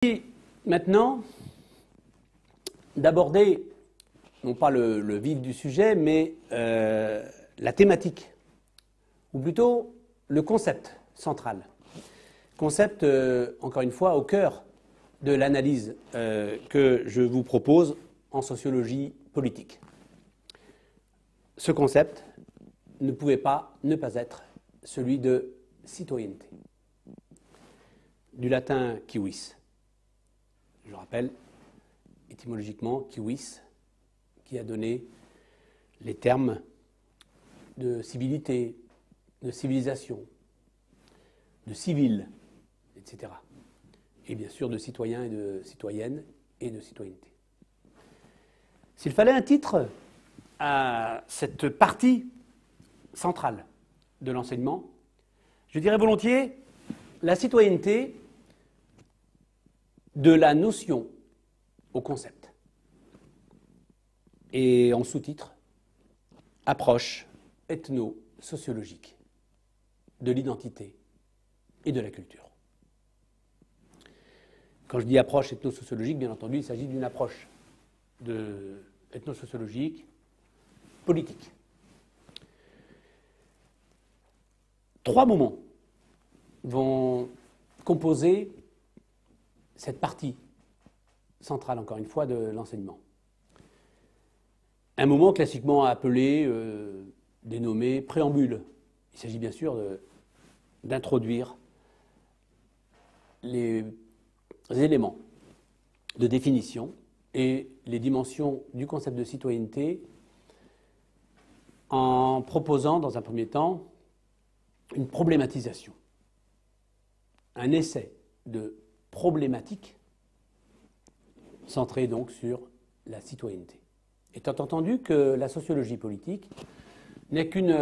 Et maintenant, d'aborder, non pas le vif du sujet, mais la thématique, ou plutôt le concept central. Concept, encore une fois, au cœur de l'analyse que je vous propose en sociologie politique. Ce concept ne pouvait pas ne pas être celui de citoyenneté. Du latin civis. Je rappelle, étymologiquement, civis, qui a donné les termes de civilité, de civilisation, de civil, etc. Et bien sûr de citoyens et de citoyennes et de citoyenneté. S'il fallait un titre à cette partie centrale de l'enseignement, je dirais volontiers la citoyenneté de la notion au concept. Et en sous-titre, approche ethno-sociologique de l'identité et de la culture. Quand je dis approche ethno-sociologique, bien entendu, il s'agit d'une approche ethno-sociologique politique. 3 moments vont composer cette partie centrale, encore une fois, de l'enseignement. Un moment classiquement appelé, dénommé préambule. Il s'agit bien sûr d'introduire les éléments de définition et les dimensions du concept de citoyenneté en proposant, dans un premier temps, une problématisation, un essai de problématique centré donc sur la citoyenneté. Étant entendu que la sociologie politique n'est qu'une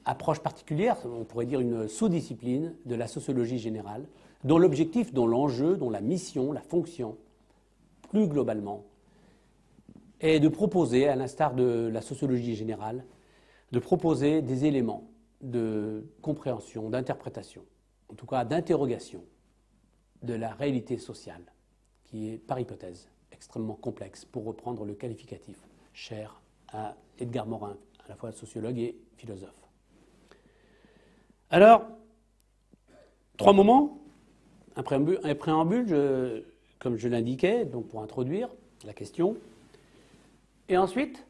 approche particulière, on pourrait dire une sous-discipline de la sociologie générale, dont l'objectif, dont l'enjeu, dont la mission, la fonction, plus globalement, est de proposer, à l'instar de la sociologie générale, de proposer des éléments de compréhension, d'interprétation, en tout cas d'interrogation de la réalité sociale, qui est, par hypothèse, extrêmement complexe, pour reprendre le qualificatif cher à Edgar Morin, à la fois sociologue et philosophe. Alors, 3 moments, un préambule, comme je l'indiquais, donc pour introduire la question, et ensuite,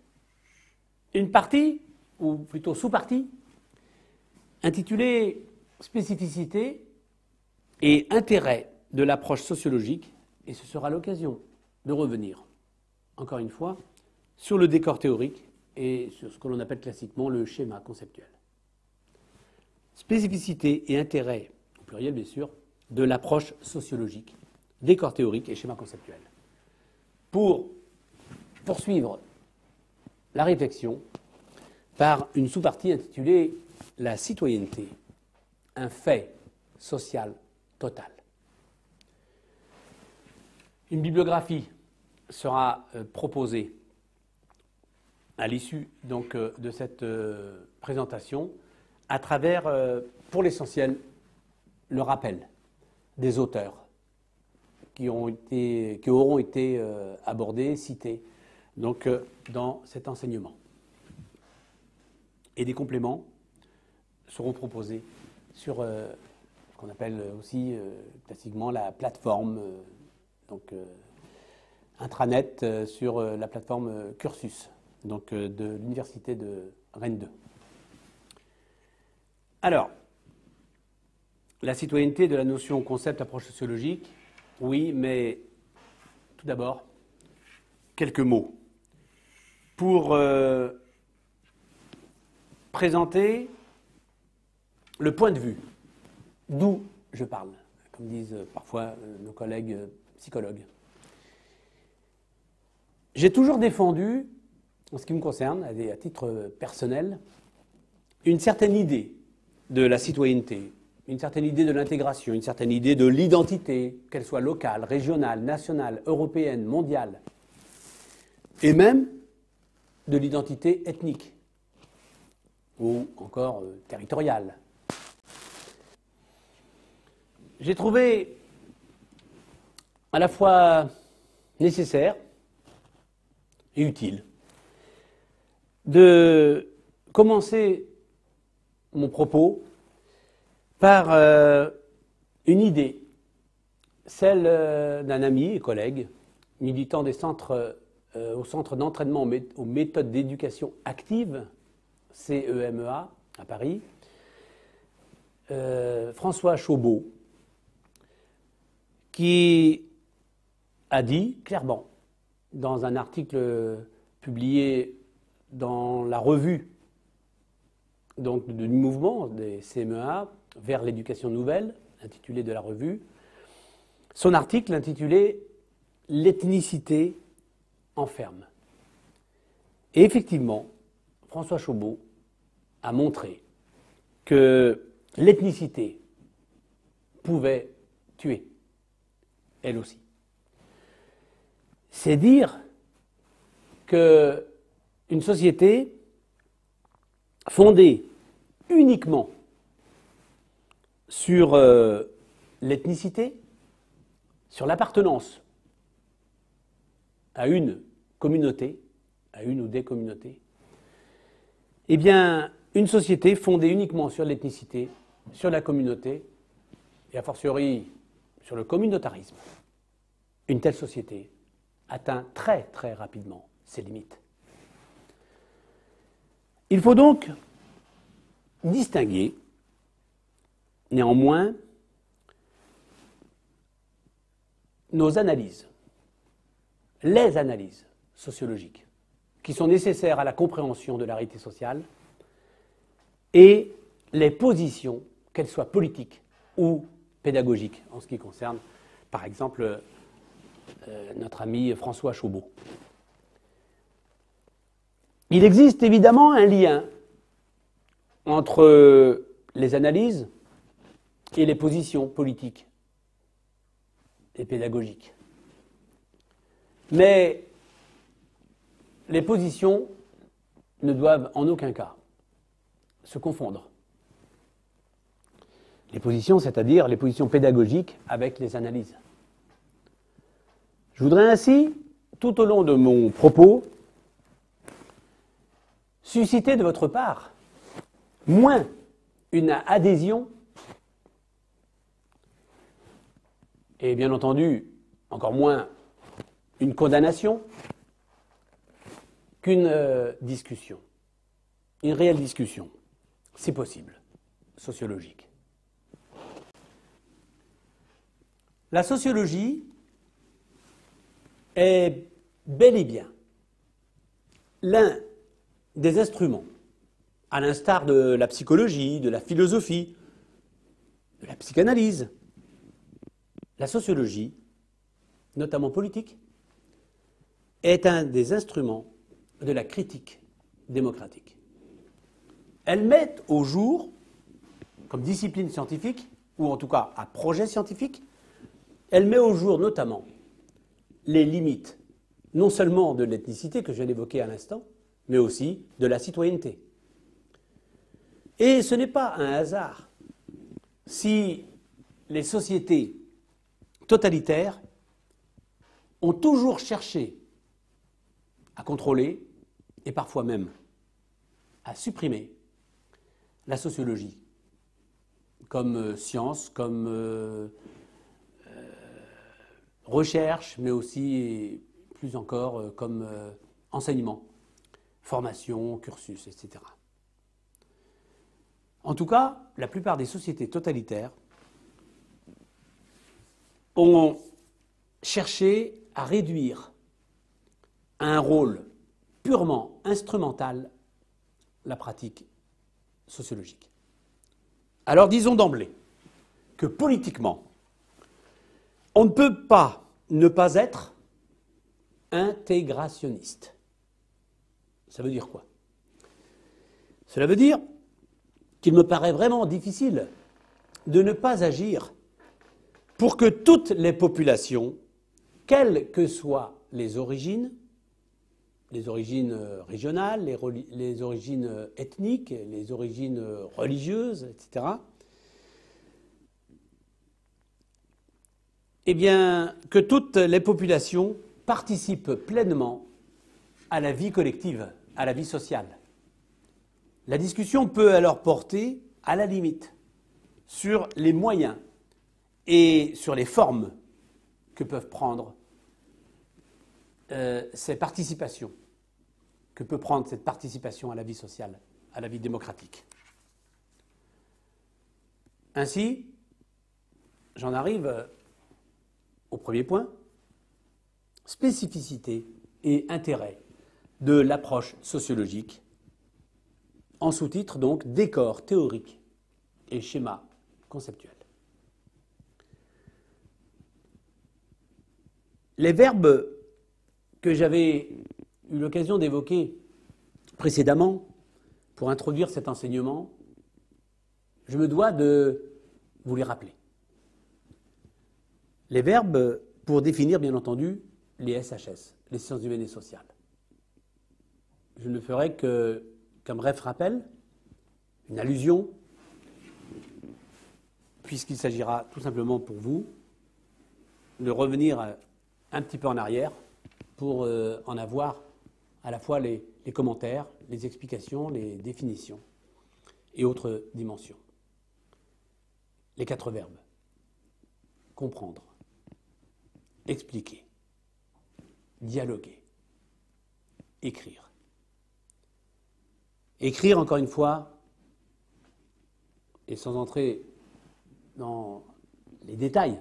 une partie, ou plutôt sous-partie, intitulée « Spécificité et intérêt de l'approche sociologique », et ce sera l'occasion de revenir, encore une fois, sur le décor théorique et sur ce que l'on appelle classiquement le schéma conceptuel. Spécificité et intérêt, au pluriel bien sûr, de l'approche sociologique, décor théorique et schéma conceptuel. Pour poursuivre la réflexion par une sous-partie intitulée « La citoyenneté, un fait social total ». Une bibliographie sera proposée à l'issue donc de cette présentation à travers, pour l'essentiel, le rappel des auteurs qui auront été abordés, cités donc, dans cet enseignement. Et des compléments seront proposés sur ce qu'on appelle aussi classiquement la plateforme intranet sur la plateforme Cursus, donc de l'université de Rennes 2. Alors, la citoyenneté de la notion concept approche sociologique, oui, mais tout d'abord, quelques mots pour présenter le point de vue, d'où je parle, comme disent parfois nos collègues psychologues. J'ai toujours défendu, en ce qui me concerne, à titre personnel, une certaine idée de la citoyenneté, une certaine idée de l'intégration, une certaine idée de l'identité, qu'elle soit locale, régionale, nationale, européenne, mondiale, et même de l'identité ethnique, ou encore territoriale. J'ai trouvé à la fois nécessaire et utile de commencer mon propos par une idée, celle d'un ami et collègue, militant des centres, au centre d'entraînement aux méthodes d'éducation active, CEMEA, à Paris, François Chaubeau, qui a dit clairement, dans un article publié dans la revue donc, du mouvement des CMEA vers l'éducation nouvelle, intitulé de la revue, son article intitulé « L'ethnicité enferme ». Et effectivement, François Chaubeau a montré que l'ethnicité pouvait tuer, elle aussi. C'est dire qu'une société fondée uniquement sur l'ethnicité, sur l'appartenance à une communauté, à une ou des communautés, eh bien, une société fondée uniquement sur l'ethnicité, sur la communauté, et a fortiori sur le communautarisme, une telle société atteint très très rapidement ses limites. Il faut donc distinguer, néanmoins, nos analyses, les analyses sociologiques, qui sont nécessaires à la compréhension de la réalité sociale, et les positions, qu'elles soient politiques ou pédagogiques, en ce qui concerne, par exemple, notre ami François Chaubeau. Il existe évidemment un lien entre les analyses et les positions politiques et pédagogiques. Mais les positions ne doivent en aucun cas se confondre. Les positions, c'est-à-dire les positions pédagogiques avec les analyses. Je voudrais ainsi, tout au long de mon propos, susciter de votre part moins une adhésion et bien entendu encore moins une condamnation qu'une discussion, une réelle discussion, si possible, sociologique. La sociologie est bel et bien l'un des instruments, à l'instar de la psychologie, de la philosophie, de la psychanalyse. La sociologie, notamment politique, est un des instruments de la critique démocratique. Elle met au jour, comme discipline scientifique, ou en tout cas à projet scientifique, elle met au jour notamment les limites, non seulement de l'ethnicité que je viens d'évoquer à l'instant, mais aussi de la citoyenneté. Et ce n'est pas un hasard si les sociétés totalitaires ont toujours cherché à contrôler et parfois même à supprimer la sociologie comme science, comme recherche, mais aussi, plus encore, comme enseignement, formation, cursus, etc. En tout cas, la plupart des sociétés totalitaires ont cherché à réduire à un rôle purement instrumental la pratique sociologique. Alors disons d'emblée que politiquement, on ne peut pas ne pas être intégrationniste. Ça veut dire quoi? Cela veut dire qu'il me paraît vraiment difficile de ne pas agir pour que toutes les populations, quelles que soient les origines régionales, les origines ethniques, les origines religieuses, etc., eh bien, que toutes les populations participent pleinement à la vie collective, à la vie sociale. La discussion peut alors porter, à la limite, sur les moyens et sur les formes que peuvent prendre ces participations, que peut prendre cette participation à la vie sociale, à la vie démocratique. Ainsi, j'en arrive au premier point, spécificité et intérêt de l'approche sociologique, en sous-titre donc décor théorique et schéma conceptuel. Les verbes que j'avais eu l'occasion d'évoquer précédemment pour introduire cet enseignement, je me dois de vous les rappeler. Les verbes pour définir, bien entendu, les SHS, les sciences humaines et sociales. Je ne ferai qu'un bref rappel, une allusion, puisqu'il s'agira tout simplement pour vous de revenir un petit peu en arrière pour en avoir à la fois les commentaires, les explications, les définitions et autres dimensions. Les 4 verbes. Comprendre, expliquer, dialoguer, écrire. Écrire, encore une fois, et sans entrer dans les détails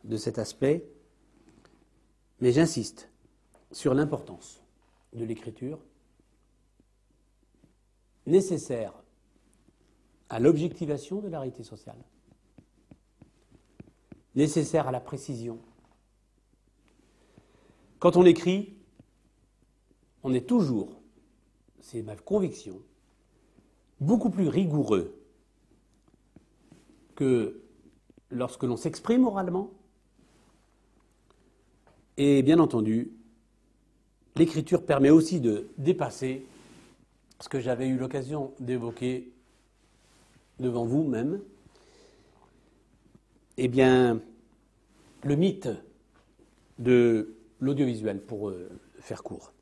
de cet aspect, mais j'insiste sur l'importance de l'écriture nécessaire à l'objectivation de la réalité sociale, nécessaire à la précision. Quand on écrit, on est toujours, c'est ma conviction, beaucoup plus rigoureux que lorsque l'on s'exprime oralement. Et bien entendu, l'écriture permet aussi de dépasser ce que j'avais eu l'occasion d'évoquer devant vous-même, eh bien, le mythe de l'audiovisuel, pour faire court.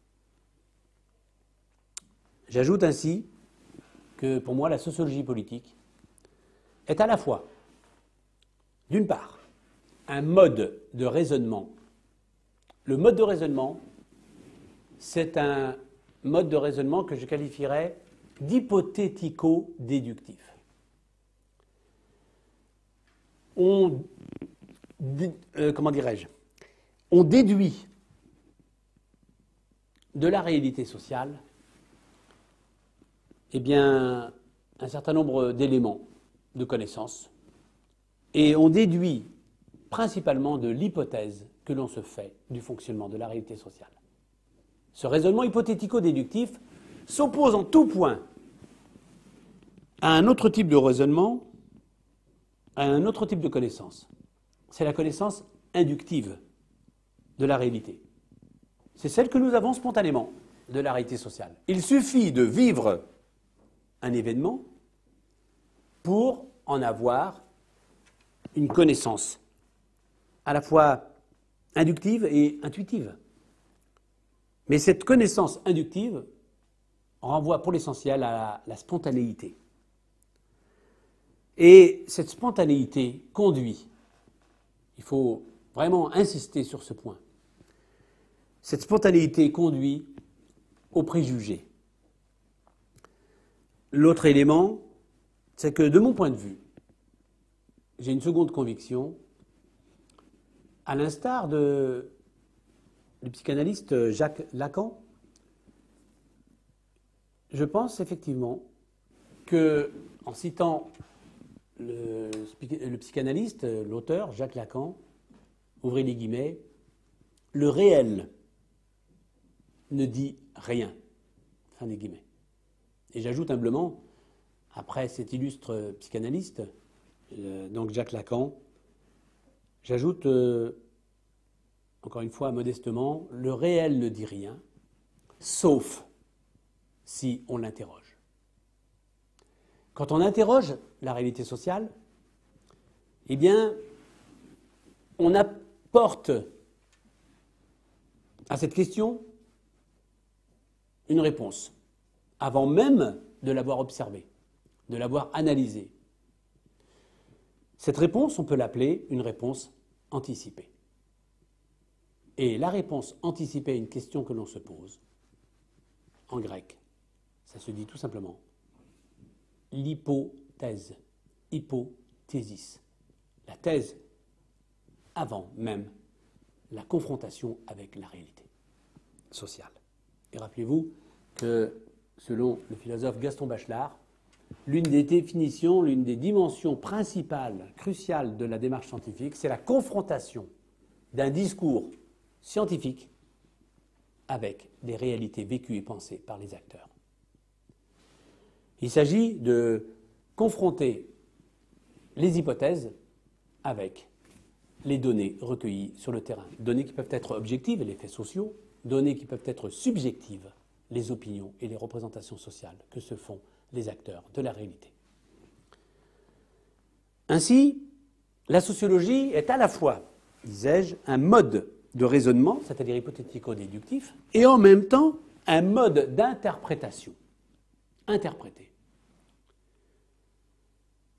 J'ajoute ainsi que pour moi, la sociologie politique est à la fois, d'une part, un mode de raisonnement. Le mode de raisonnement, c'est un mode de raisonnement que je qualifierais d'hypothético-déductif. On déduit de la réalité sociale eh bien, un certain nombre d'éléments de connaissances et on déduit principalement de l'hypothèse que l'on se fait du fonctionnement de la réalité sociale. Ce raisonnement hypothético-déductif s'oppose en tout point à un autre type de raisonnement, à un autre type de connaissance. C'est la connaissance inductive de la réalité. C'est celle que nous avons spontanément de la réalité sociale. Il suffit de vivre un événement pour en avoir une connaissance à la fois inductive et intuitive. Mais cette connaissance inductive renvoie pour l'essentiel à la spontanéité. Et cette spontanéité conduit, il faut vraiment insister sur ce point, cette spontanéité conduit aux préjugés. L'autre élément, c'est que de mon point de vue, j'ai une seconde conviction, à l'instar du psychanalyste Jacques Lacan, je pense effectivement que, en citant le psychanalyste, l'auteur Jacques Lacan, ouvrez les guillemets, le réel ne dit rien, fin des guillemets. Et j'ajoute humblement, après cet illustre psychanalyste, donc Jacques Lacan, j'ajoute, encore une fois modestement, le réel ne dit rien, sauf si on l'interroge. Quand on interroge la réalité sociale, eh bien, on apporte à cette question une réponse, avant même de l'avoir observée, de l'avoir analysée. Cette réponse, on peut l'appeler une réponse anticipée. Et la réponse anticipée à une question que l'on se pose, en grec, ça se dit tout simplement l'hypothèse, hypothésis, la thèse avant même la confrontation avec la réalité sociale. Et rappelez-vous que, selon le philosophe Gaston Bachelard, l'une des définitions, l'une des dimensions principales, cruciales de la démarche scientifique, c'est la confrontation d'un discours scientifique avec des réalités vécues et pensées par les acteurs. Il s'agit de confronter les hypothèses avec les données recueillies sur le terrain. Données qui peuvent être objectives, les faits sociaux, données qui peuvent être subjectives, les opinions et les représentations sociales que se font les acteurs de la réalité. Ainsi, la sociologie est à la fois, disais-je, un mode de raisonnement, c'est-à-dire hypothético-déductif, et en même temps un mode d'interprétation. Interpréter.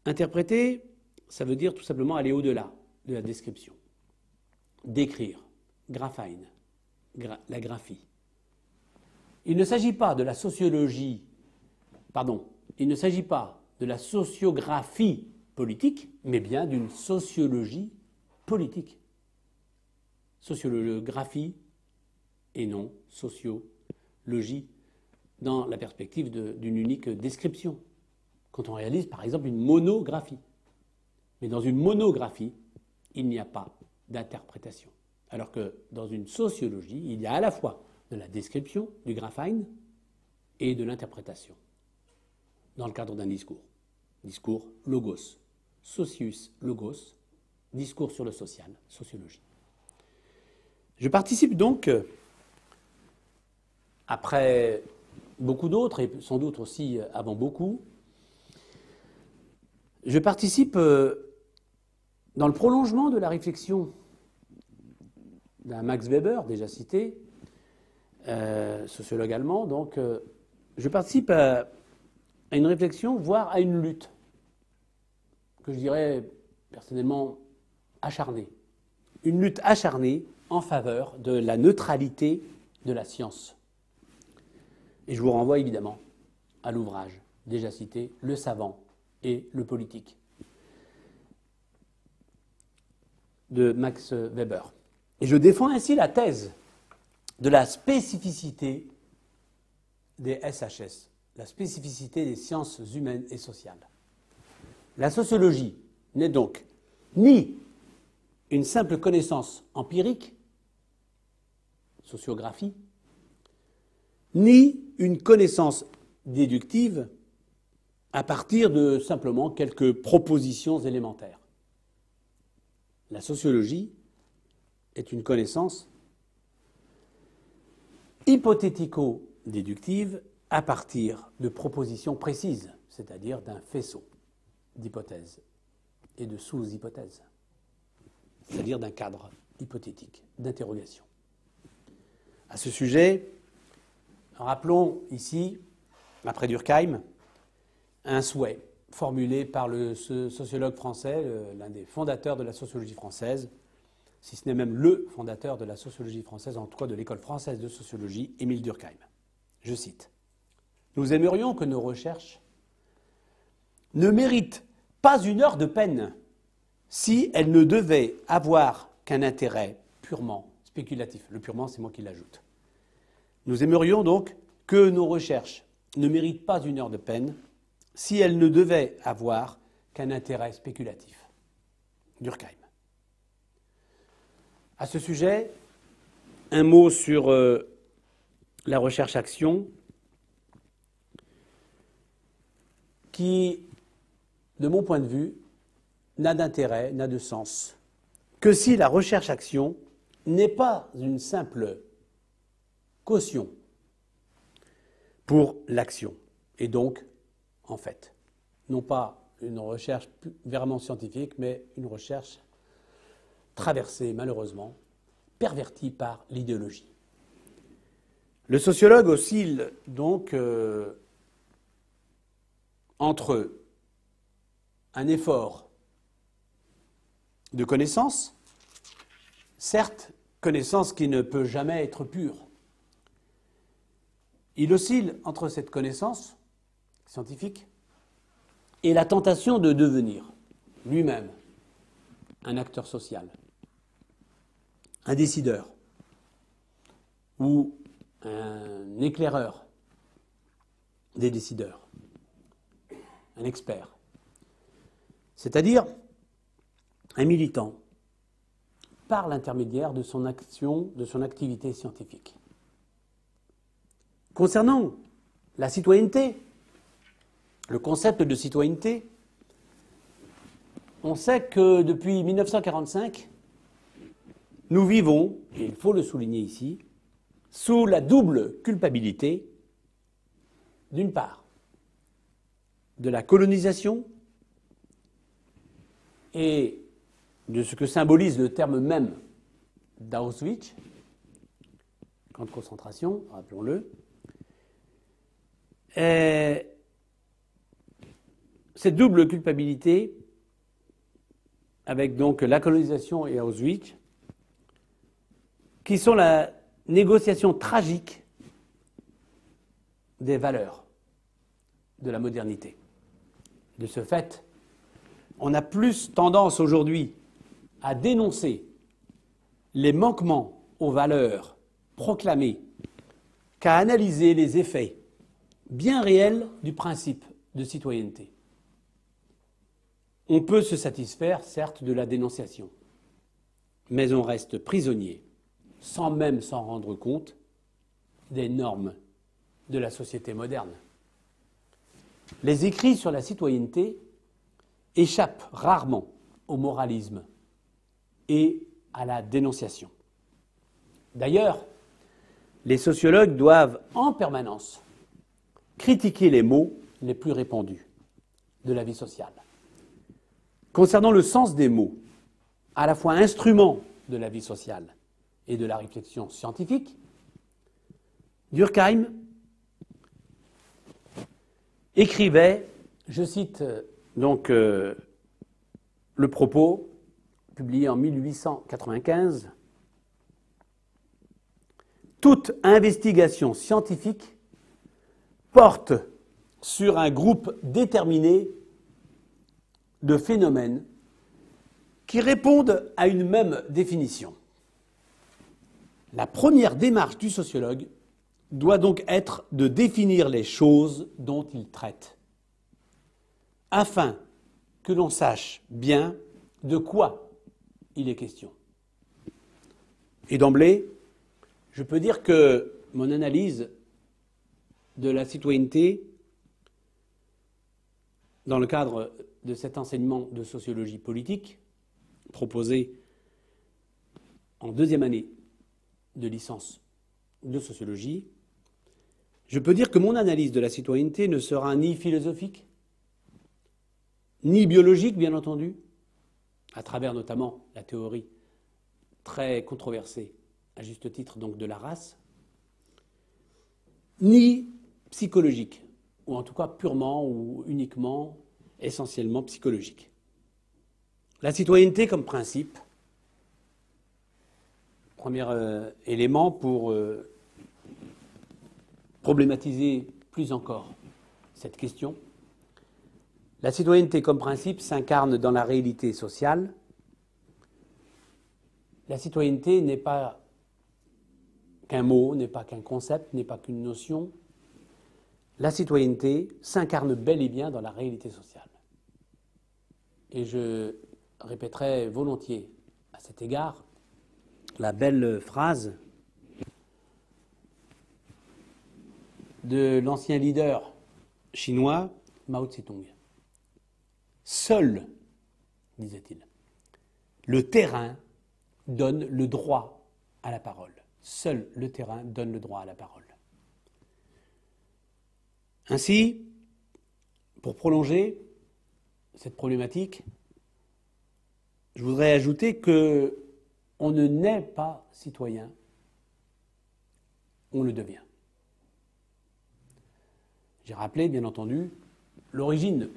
Interpréter, ça veut dire tout simplement aller au-delà de la description. Décrire, graphine, la graphie. Il ne s'agit pas de la sociologie, il ne s'agit pas de la sociographie politique, mais bien d'une sociologie politique. Sociographie et non sociologie dans la perspective d'une unique description. Quand on réalise par exemple une monographie. Mais dans une monographie, il n'y a pas d'interprétation. Alors que dans une sociologie, il y a à la fois de la description, du graphine, et de l'interprétation. Dans le cadre d'un discours. Discours logos. Socius logos. Discours sur le social, sociologie. Je participe donc, après beaucoup d'autres, et sans doute aussi avant beaucoup, je participe dans le prolongement de la réflexion d'un Max Weber, déjà cité, sociologue allemand, donc je participe à une réflexion, voire à une lutte, que je dirais personnellement acharnée. Une lutte acharnée en faveur de la neutralité de la science. Et je vous renvoie évidemment à l'ouvrage déjà cité, Le savant et le politique, de Max Weber. Et je défends ainsi la thèse de la spécificité des SHS, la spécificité des sciences humaines et sociales. La sociologie n'est donc ni une simple connaissance empirique, sociographie, ni une connaissance déductive à partir de simplement quelques propositions élémentaires. La sociologie est une connaissance hypothético-déductive à partir de propositions précises, c'est-à-dire d'un faisceau d'hypothèses et de sous-hypothèses, c'est-à-dire d'un cadre hypothétique, d'interrogation. À ce sujet, rappelons ici, après Durkheim, un souhait formulé par le sociologue français, l'un des fondateurs de la sociologie française, si ce n'est même le fondateur de la sociologie française, en tout cas de l'école française de sociologie, Émile Durkheim. Je cite : « Nous aimerions que nos recherches ne méritent pas une heure de peine si elles ne devaient avoir qu'un intérêt purement spéculatif. » Le purement, c'est moi qui l'ajoute. Nous aimerions donc que nos recherches ne méritent pas une heure de peine si elles ne devaient avoir qu'un intérêt spéculatif. Durkheim. À ce sujet, un mot sur la recherche-action qui, de mon point de vue, n'a d'intérêt, n'a de sens que si la recherche-action n'est pas une simple caution pour l'action, et donc, en fait, non pas une recherche vraiment scientifique, mais une recherche traversé malheureusement, perverti par l'idéologie. Le sociologue oscille donc entre un effort de connaissance, certes, connaissance qui ne peut jamais être pure. Il oscille entre cette connaissance scientifique et la tentation de devenir lui-même un acteur social, un décideur ou un éclaireur des décideurs, un expert, c'est-à-dire un militant par l'intermédiaire de son action, de son activité scientifique. Concernant la citoyenneté, le concept de citoyenneté, on sait que depuis 1945, nous vivons, et il faut le souligner ici, sous la double culpabilité, d'une part, de la colonisation et de ce que symbolise le terme même d'Auschwitz, camp de concentration, rappelons-le. Cette double culpabilité, avec donc la colonisation et Auschwitz, qui sont la négociation tragique des valeurs de la modernité. De ce fait, on a plus tendance aujourd'hui à dénoncer les manquements aux valeurs proclamées qu'à analyser les effets bien réels du principe de citoyenneté. On peut se satisfaire, certes, de la dénonciation, mais on reste prisonnier, sans même s'en rendre compte, des normes de la société moderne. Les écrits sur la citoyenneté échappent rarement au moralisme et à la dénonciation. D'ailleurs, les sociologues doivent en permanence critiquer les mots les plus répandus de la vie sociale. Concernant le sens des mots, à la fois instrument de la vie sociale et de la réflexion scientifique, Durkheim écrivait, je cite donc le propos, publié en 1895, « Toute investigation scientifique porte sur un groupe déterminé de phénomènes qui répondent à une même définition. La première démarche du sociologue doit donc être de définir les choses dont il traite, afin que l'on sache bien de quoi il est question. » Et d'emblée, je peux dire que mon analyse de la citoyenneté, dans le cadre de cet enseignement de sociologie politique, proposé en deuxième année de licence de sociologie, je peux dire que mon analyse de la citoyenneté ne sera ni philosophique, ni biologique, bien entendu, à travers notamment la théorie très controversée, à juste titre donc de la race, ni psychologique, ou en tout cas purement ou uniquement, essentiellement psychologique. La citoyenneté comme principe, premier élément pour problématiser plus encore cette question, la citoyenneté comme principe s'incarne dans la réalité sociale. La citoyenneté n'est pas qu'un mot, n'est pas qu'un concept, n'est pas qu'une notion. La citoyenneté s'incarne bel et bien dans la réalité sociale. Et je répéterai volontiers à cet égard la belle phrase de l'ancien leader chinois Mao Tse-tung. Seul, disait-il, le terrain donne le droit à la parole. Seul le terrain donne le droit à la parole. Ainsi, pour prolonger cette problématique, je voudrais ajouter que On ne naît pas citoyen, on le devient. J'ai rappelé, bien entendu, l'origine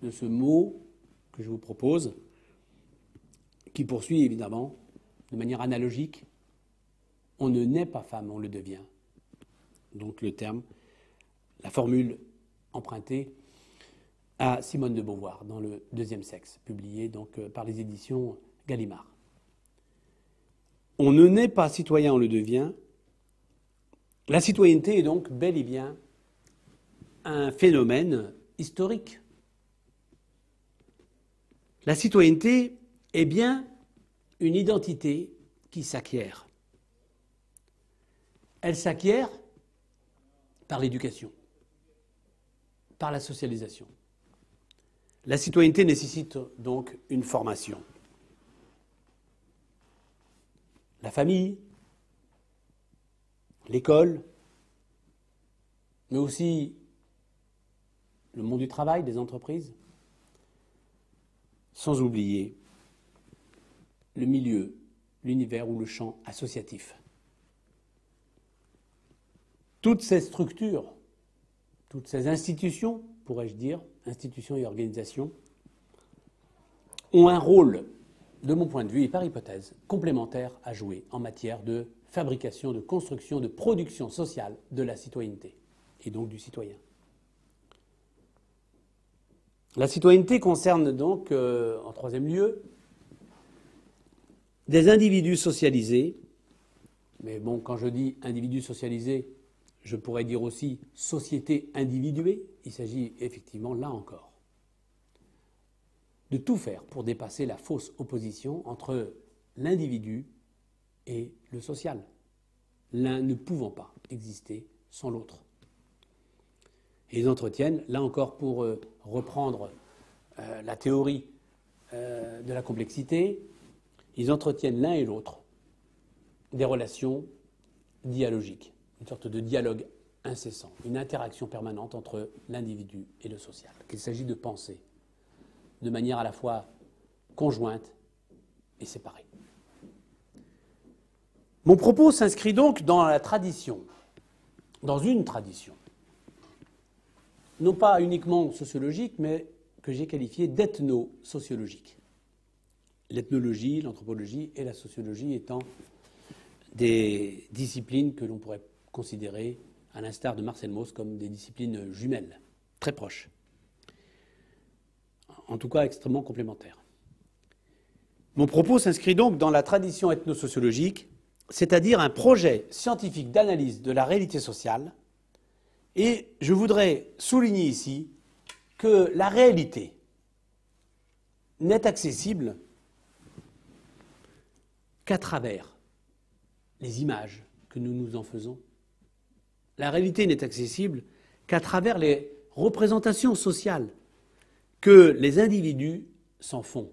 de ce mot que je vous propose, qui poursuit évidemment de manière analogique. On ne naît pas femme, on le devient. Donc le terme, la formule empruntée à Simone de Beauvoir dans Le Deuxième Sexe, publié donc par les éditions Gallimard. On ne naît pas citoyen, on le devient. La citoyenneté est donc bel et bien un phénomène historique. La citoyenneté est bien une identité qui s'acquiert. Elle s'acquiert par l'éducation, par la socialisation. La citoyenneté nécessite donc une formation. La famille, l'école, mais aussi le monde du travail, des entreprises, sans oublier le milieu, l'univers ou le champ associatif. Toutes ces structures, toutes ces institutions, pourrais-je dire, institutions et organisations, ont un rôle, de mon point de vue et par hypothèse, complémentaire à jouer en matière de fabrication, de construction, de production sociale de la citoyenneté, et donc du citoyen. La citoyenneté concerne donc, en troisième lieu, des individus socialisés, mais bon, quand je dis individus socialisés, je pourrais dire aussi société individuée. Il s'agit effectivement, là encore, de tout faire pour dépasser la fausse opposition entre l'individu et le social, l'un ne pouvant pas exister sans l'autre. Et ils entretiennent, là encore pour reprendre la théorie de la complexité, ils entretiennent l'un et l'autre des relations dialogiques, une sorte de dialogue incessant, une interaction permanente entre l'individu et le social, qu'il s'agit de penser de manière à la fois conjointe et séparée. Mon propos s'inscrit donc dans la tradition, dans une tradition, non pas uniquement sociologique, mais que j'ai qualifiée d'ethno-sociologique. L'ethnologie, l'anthropologie et la sociologie étant des disciplines que l'on pourrait considérer, à l'instar de Marcel Mauss, comme des disciplines jumelles, très proches. En tout cas extrêmement complémentaires. Mon propos s'inscrit donc dans la tradition ethnosociologique, c'est-à-dire un projet scientifique d'analyse de la réalité sociale, et je voudrais souligner ici que la réalité n'est accessible qu'à travers les images que nous nous en faisons. La réalité n'est accessible qu'à travers les représentations sociales que les individus s'en font.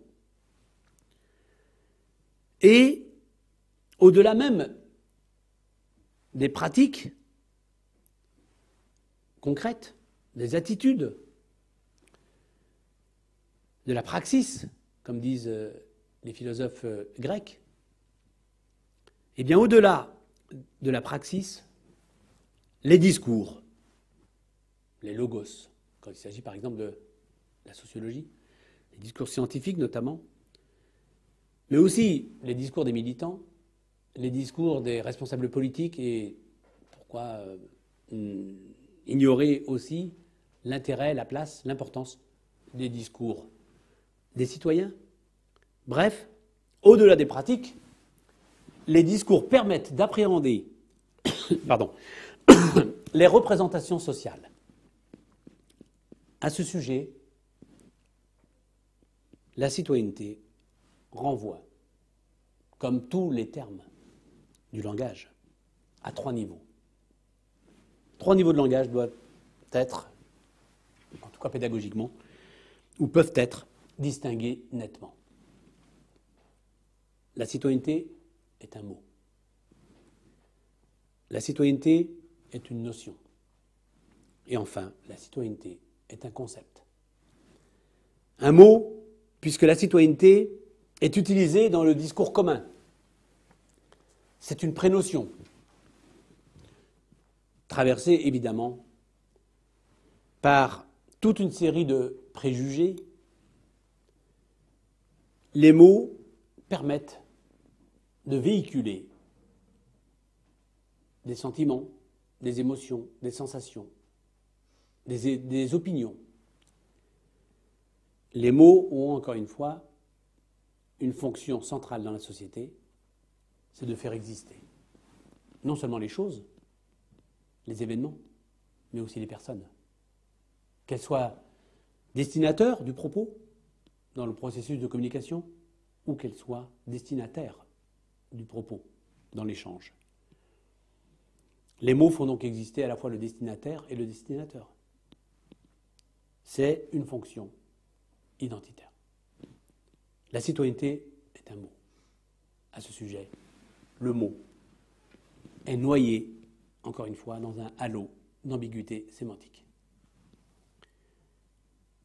Et au-delà même des pratiques concrètes, des attitudes, de la praxis, comme disent les philosophes grecs, eh bien au-delà de la praxis, les discours, les logos, quand il s'agit par exemple de la sociologie, les discours scientifiques notamment, mais aussi les discours des militants, les discours des responsables politiques et pourquoi ignorer aussi l'intérêt, la place, l'importance des discours des citoyens. Bref, au-delà des pratiques, les discours permettent d'appréhender les représentations sociales. À ce sujet, la citoyenneté renvoie, comme tous les termes du langage, à trois niveaux. Trois niveaux de langage doivent être, en tout cas pédagogiquement, ou peuvent être distingués nettement. La citoyenneté est un mot. La citoyenneté est une notion. Et enfin, la citoyenneté est un concept. Un mot, puisque la citoyenneté est utilisé dans le discours commun. C'est une prénotion, traversée évidemment par toute une série de préjugés. Les mots permettent de véhiculer des sentiments, des émotions, des sensations, des opinions. Les mots ont, encore une fois, une fonction centrale dans la société, c'est de faire exister non seulement les choses, les événements, mais aussi les personnes. Qu'elles soient destinateurs du propos dans le processus de communication ou qu'elles soient destinataires du propos dans l'échange. Les mots font donc exister à la fois le destinataire et le destinateur. C'est une fonction identitaire. La citoyenneté est un mot. À ce sujet, le mot est noyé, encore une fois, dans un halo d'ambiguïté sémantique.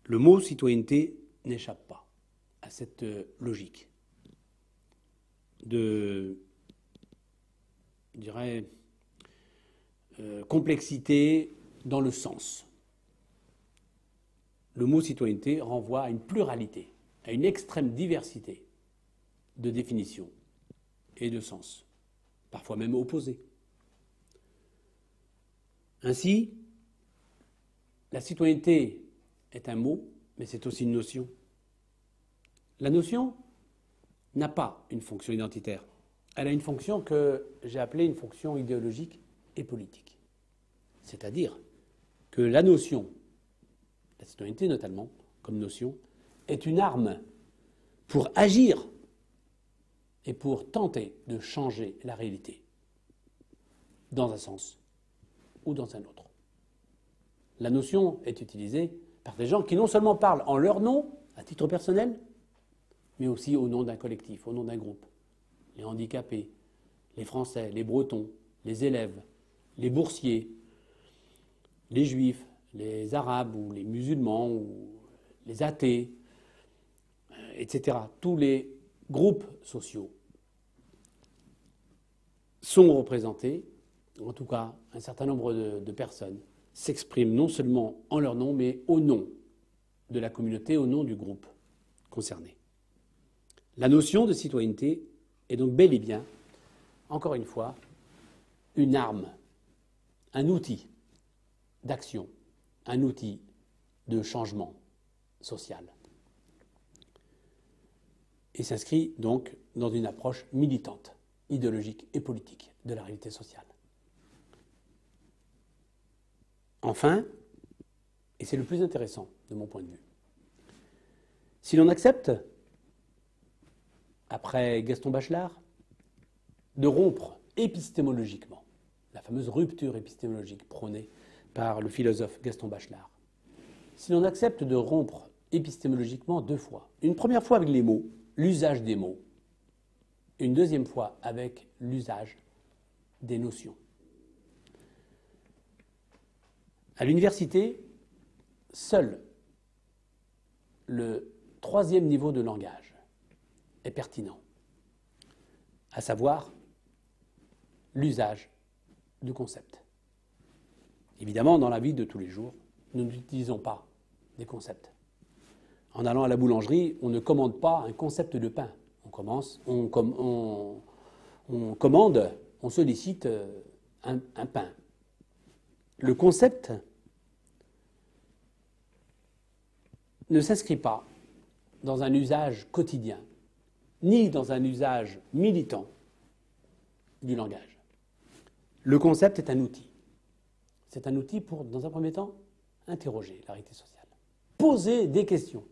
Le mot citoyenneté n'échappe pas à cette logique de, je dirais, complexité dans le sens. Le mot citoyenneté renvoie à une pluralité, à une extrême diversité de définitions et de sens, parfois même opposés. Ainsi, la citoyenneté est un mot, mais c'est aussi une notion. La notion n'a pas une fonction identitaire. Elle a une fonction que j'ai appelée une fonction idéologique et politique. C'est-à-dire que la notion, la citoyenneté notamment, comme notion, est une arme pour agir et pour tenter de changer la réalité, dans un sens ou dans un autre. La notion est utilisée par des gens qui non seulement parlent en leur nom, à titre personnel, mais aussi au nom d'un collectif, au nom d'un groupe. Les handicapés, les Français, les Bretons, les élèves, les boursiers, les Juifs, les Arabes ou les musulmans ou les athées, etc. Tous les groupes sociaux sont représentés, en tout cas un certain nombre de personnes s'expriment non seulement en leur nom, mais au nom de la communauté, au nom du groupe concerné. La notion de citoyenneté est donc bel et bien, encore une fois, une arme, un outil d'action, un outil de changement social. Et s'inscrit donc dans une approche militante, idéologique et politique de la réalité sociale. Enfin, et c'est le plus intéressant de mon point de vue, si l'on accepte, après Gaston Bachelard, de rompre épistémologiquement, la fameuse rupture épistémologique prônée par le philosophe Gaston Bachelard, si l'on accepte de rompre épistémologiquement deux fois, une première fois avec les mots, l'usage des mots, une deuxième fois avec l'usage des notions. À l'université, seul le troisième niveau de langage est pertinent, à savoir l'usage du concept. Évidemment, dans la vie de tous les jours, nous n'utilisons pas des concepts. En allant à la boulangerie, on ne commande pas un concept de pain. On commande, on sollicite un pain. Le concept ne s'inscrit pas dans un usage quotidien, ni dans un usage militant du langage. Le concept est un outil. C'est un outil pour, dans un premier temps, interroger la réalité sociale, poser des questions.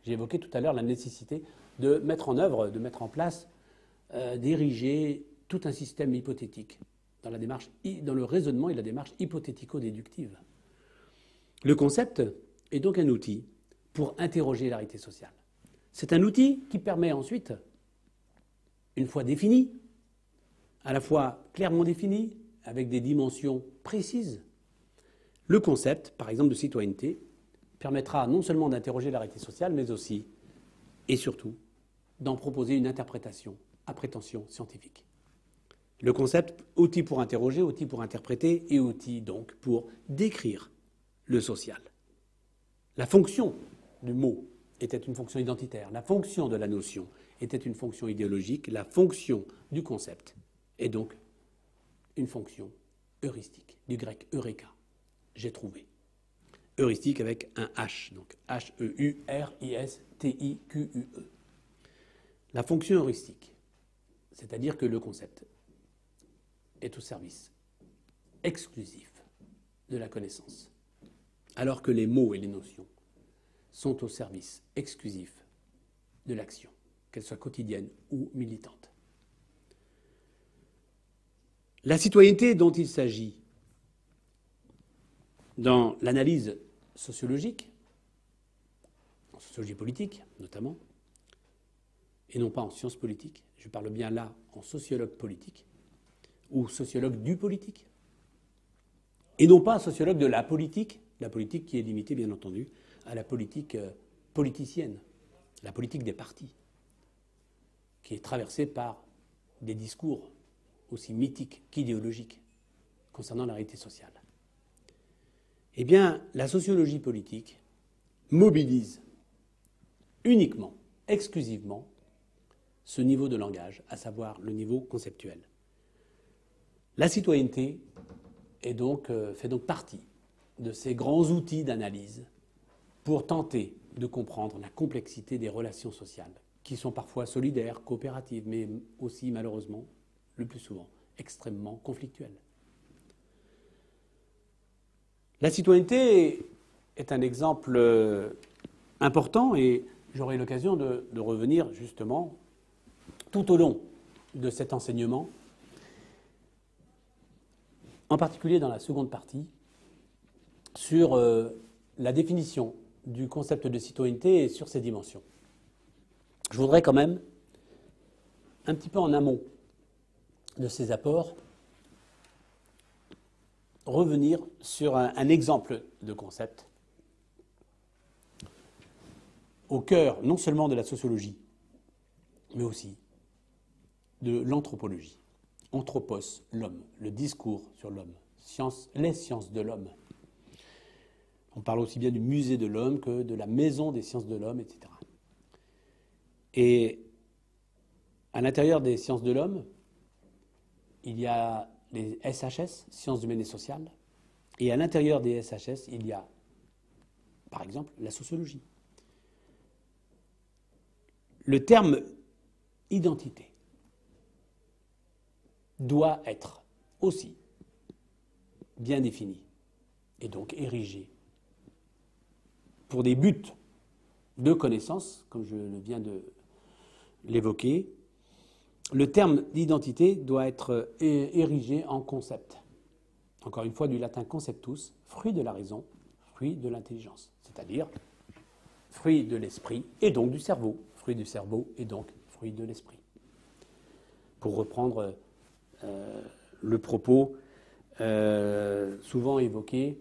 J'ai évoqué tout à l'heure la nécessité de mettre en œuvre, de mettre en place, d'ériger tout un système hypothétique dans le raisonnement et la démarche hypothético-déductive. Le concept est donc un outil pour interroger la réalité sociale. C'est un outil qui permet ensuite, une fois défini, à la fois clairement défini, avec des dimensions précises, le concept, par exemple, de citoyenneté, permettra non seulement d'interroger la réalité sociale, mais aussi, et surtout, d'en proposer une interprétation à prétention scientifique. Le concept, outil pour interroger, outil pour interpréter et outil donc pour décrire le social. La fonction du mot était une fonction identitaire, la fonction de la notion était une fonction idéologique, la fonction du concept est donc une fonction heuristique, du grec eureka, j'ai trouvé. Heuristique avec un H, donc H-E-U-R-I-S-T-I-Q-U-E. La fonction heuristique, c'est-à-dire que le concept est au service exclusif de la connaissance, alors que les mots et les notions sont au service exclusif de l'action, qu'elle soit quotidienne ou militante. La citoyenneté dont il s'agit dans l'analyse sociologique, en sociologie politique notamment, et non pas en sciences politiques, je parle bien là en sociologue politique, ou sociologue du politique, et non pas sociologue de la politique qui est limitée bien entendu à la politique politicienne, la politique des partis, qui est traversée par des discours aussi mythiques qu'idéologiques concernant la réalité sociale. Eh bien, la sociologie politique mobilise uniquement, exclusivement, ce niveau de langage, à savoir le niveau conceptuel. La citoyenneté fait donc partie de ces grands outils d'analyse pour tenter de comprendre la complexité des relations sociales, qui sont parfois solidaires, coopératives, mais aussi, malheureusement, le plus souvent, extrêmement conflictuelles. La citoyenneté est un exemple important et j'aurai l'occasion de revenir justement tout au long de cet enseignement, en particulier dans la seconde partie, sur la définition du concept de citoyenneté et sur ses dimensions. Je voudrais quand même, un petit peu en amont de ces apports, revenir sur un exemple de concept au cœur non seulement de la sociologie, mais aussi de l'anthropologie. Anthropos, l'homme, le discours sur l'homme, les sciences de l'homme. On parle aussi bien du musée de l'homme que de la maison des sciences de l'homme, etc. Et à l'intérieur des sciences de l'homme, il y a les SHS, sciences humaines et sociales, et à l'intérieur des SHS, il y a, par exemple, la sociologie. Le terme identité doit être aussi bien défini et donc érigé pour des buts de connaissance, comme je viens de l'évoquer. Le terme d'identité doit être érigé en concept. Encore une fois, du latin conceptus, fruit de la raison, fruit de l'intelligence, c'est-à-dire fruit de l'esprit et donc du cerveau, fruit du cerveau et donc fruit de l'esprit. Pour reprendre le propos souvent évoqué,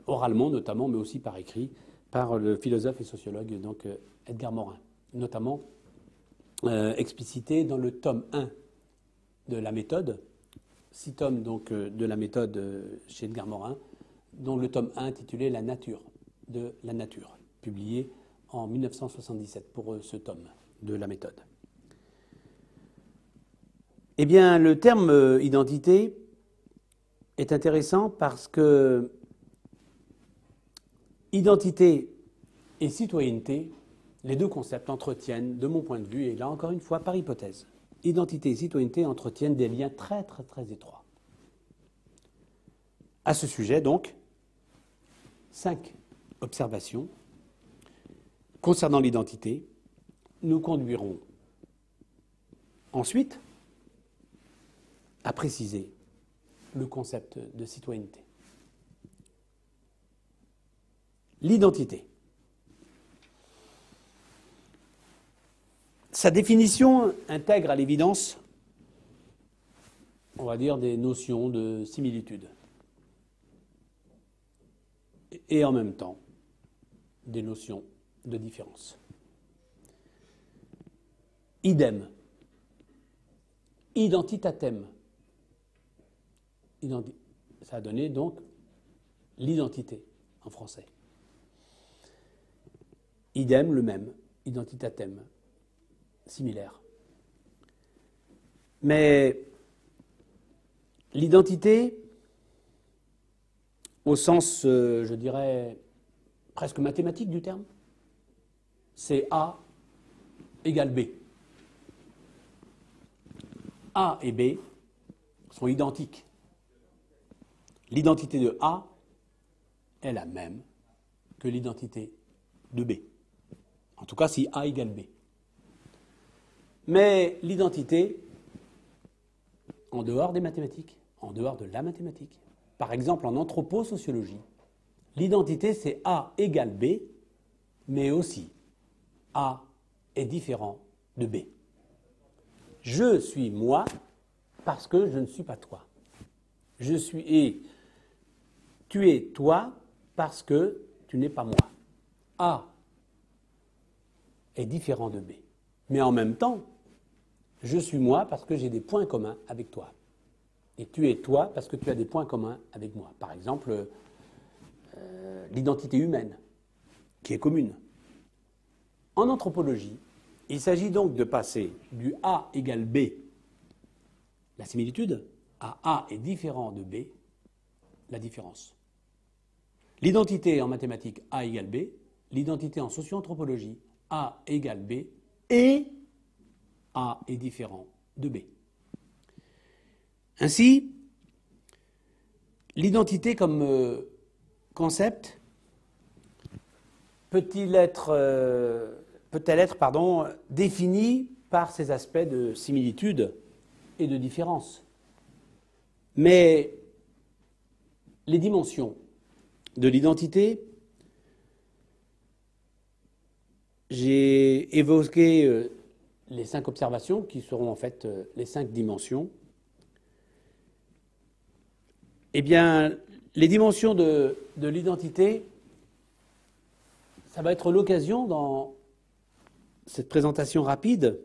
oralement notamment, mais aussi par écrit, par le philosophe et sociologue donc, Edgar Morin, notamment explicité dans le tome 1 de la méthode, 6 tomes donc, de la méthode chez Edgar Morin, dont le tome 1 intitulé La nature de la nature, publié en 1977 pour ce tome de la méthode. Eh bien, le terme identité est intéressant parce que identité et citoyenneté, les deux concepts entretiennent, de mon point de vue, et là encore une fois par hypothèse, identité et citoyenneté entretiennent des liens très très très étroits. À ce sujet, donc, 5 observations concernant l'identité nous conduiront ensuite à préciser le concept de citoyenneté. L'identité. Sa définition intègre à l'évidence, on va dire, des notions de similitude et en même temps des notions de différence. idem, identitatem. Ça a donné donc l'identité en français. Idem, le même, identitatem, similaire. Mais l'identité, au sens, je dirais, presque mathématique du terme, c'est A égale B. A et B sont identiques. L'identité de A est la même que l'identité de B. En tout cas, si A égale B. Mais l'identité, en dehors des mathématiques, en dehors de la mathématique, par exemple en anthroposociologie, l'identité c'est A égale B, mais aussi A est différent de B. Je suis moi parce que je ne suis pas toi. Je suis et tu es toi parce que tu n'es pas moi. A est différent de B. Mais en même temps, je suis moi parce que j'ai des points communs avec toi. Et tu es toi parce que tu as des points communs avec moi. Par exemple, l'identité humaine, qui est commune. En anthropologie, il s'agit donc de passer du A égale B, la similitude, à A est différent de B, la différence. L'identité en mathématiques, A égale B, l'identité en socio-anthropologie, A égale B, et A est différent de B. Ainsi, l'identité comme concept peut-elle être définie par ses aspects de similitude et de différence. Mais les dimensions de l'identité, j'ai évoqué les 5 observations qui seront en fait les 5 dimensions. Eh bien, les dimensions de l'identité, ça va être l'occasion dans cette présentation rapide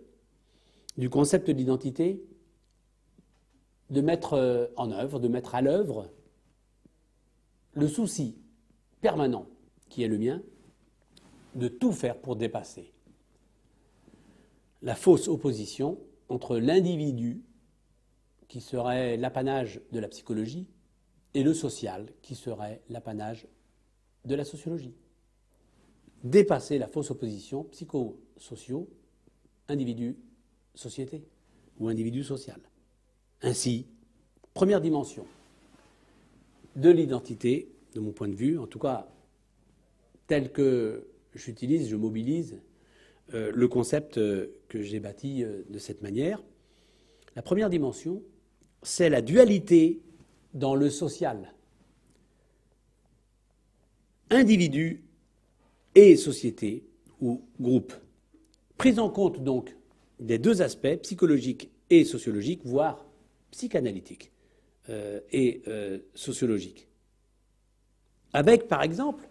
du concept d'identité de mettre en œuvre, de mettre à l'œuvre le souci permanent qui est le mien de tout faire pour dépasser la fausse opposition entre l'individu qui serait l'apanage de la psychologie et le social qui serait l'apanage de la sociologie. Dépasser la fausse opposition psychosociaux, individu, société ou individu social. Ainsi, première dimension de l'identité, de mon point de vue, en tout cas tel que j'utilise, je mobilise le concept que j'ai bâti de cette manière. La première dimension, c'est la dualité dans le social. Individu et société ou groupe. Prise en compte donc des deux aspects, psychologiques et sociologiques, voire psychanalytiques et sociologiques. Avec, par exemple,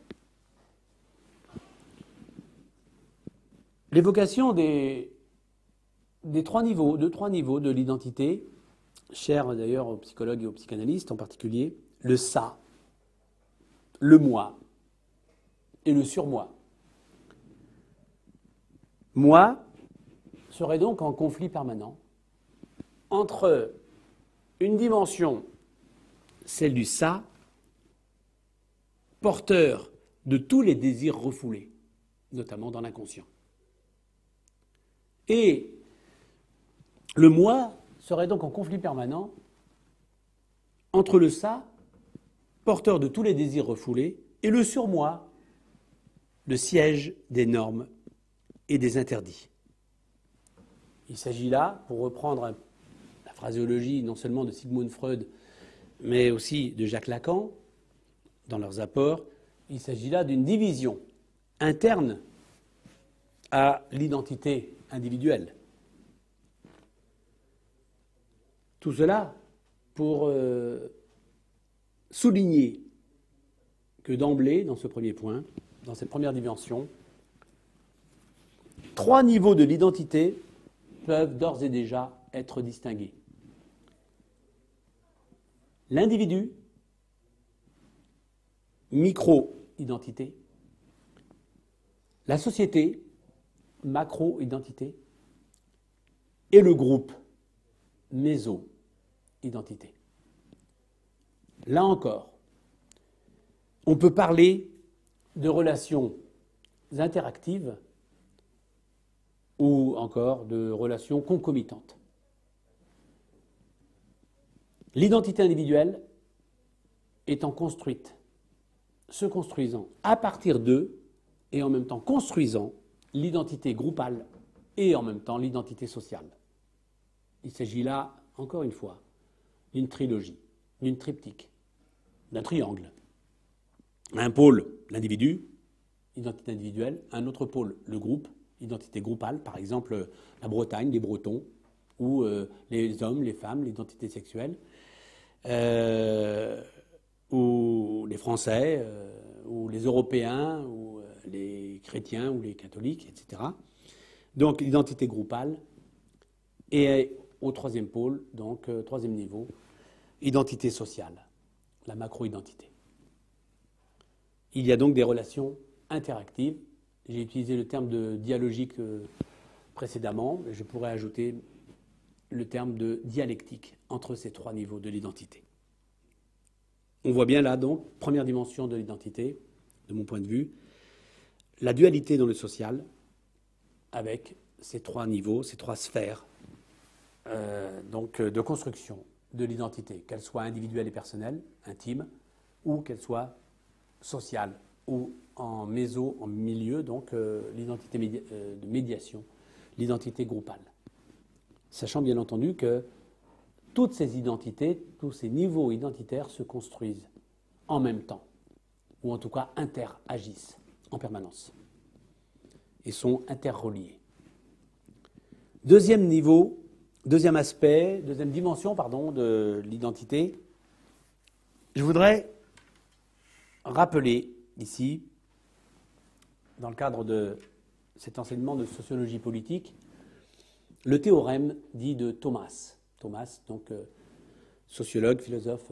l'évocation des trois niveaux de l'identité, chers d'ailleurs aux psychologues et aux psychanalystes en particulier, le ça, le moi et le surmoi. Moi serait donc en conflit permanent entre une dimension, celle du ça, porteur de tous les désirs refoulés, notamment dans l'inconscient. Et le moi serait donc en conflit permanent entre le ça, porteur de tous les désirs refoulés, et le surmoi, le siège des normes et des interdits. Il s'agit là, pour reprendre la phraséologie non seulement de Sigmund Freud, mais aussi de Jacques Lacan, dans leurs apports, il s'agit là d'une division interne à l'identité individuelle. Tout cela pour souligner que d'emblée, dans ce premier point, dans cette première dimension, 3 niveaux de l'identité peuvent d'ores et déjà être distingués. L'individu, micro-identité, la société, macro-identité, et le groupe, méso-identité. Là encore, on peut parler de relations interactives ou encore de relations concomitantes. L'identité individuelle étant construite, se construisant à partir d'eux et en même temps construisant l'identité groupale et en même temps l'identité sociale. Il s'agit là, encore une fois, d'une trilogie, d'une triptyque, d'un triangle. Un pôle, l'individu, identité individuelle, un autre pôle, le groupe, identité groupale, par exemple la Bretagne, les Bretons, ou les hommes, les femmes, l'identité sexuelle, ou les Français, ou les Européens, ou les chrétiens, ou les catholiques, etc. Donc l'identité groupale, et au troisième pôle, donc troisième niveau, identité sociale, la macro-identité. Il y a donc des relations interactives. J'ai utilisé le terme de dialogique précédemment, mais je pourrais ajouter le terme de dialectique entre ces trois niveaux de l'identité. On voit bien là, donc, première dimension de l'identité, de mon point de vue, la dualité dans le social, avec ces trois niveaux, ces trois sphères de construction de l'identité, qu'elle soit individuelle et personnelle, intime, ou qu'elle soit sociale, ou en milieu, donc l'identité de médiation, l'identité groupale. Sachant bien entendu que toutes ces identités, tous ces niveaux identitaires se construisent en même temps, ou en tout cas interagissent en permanence, et sont interreliés. Deuxième niveau, deuxième aspect, deuxième dimension, de l'identité, je voudrais rappeler ici, dans le cadre de cet enseignement de sociologie politique, le théorème dit de Thomas. Thomas, donc sociologue, philosophe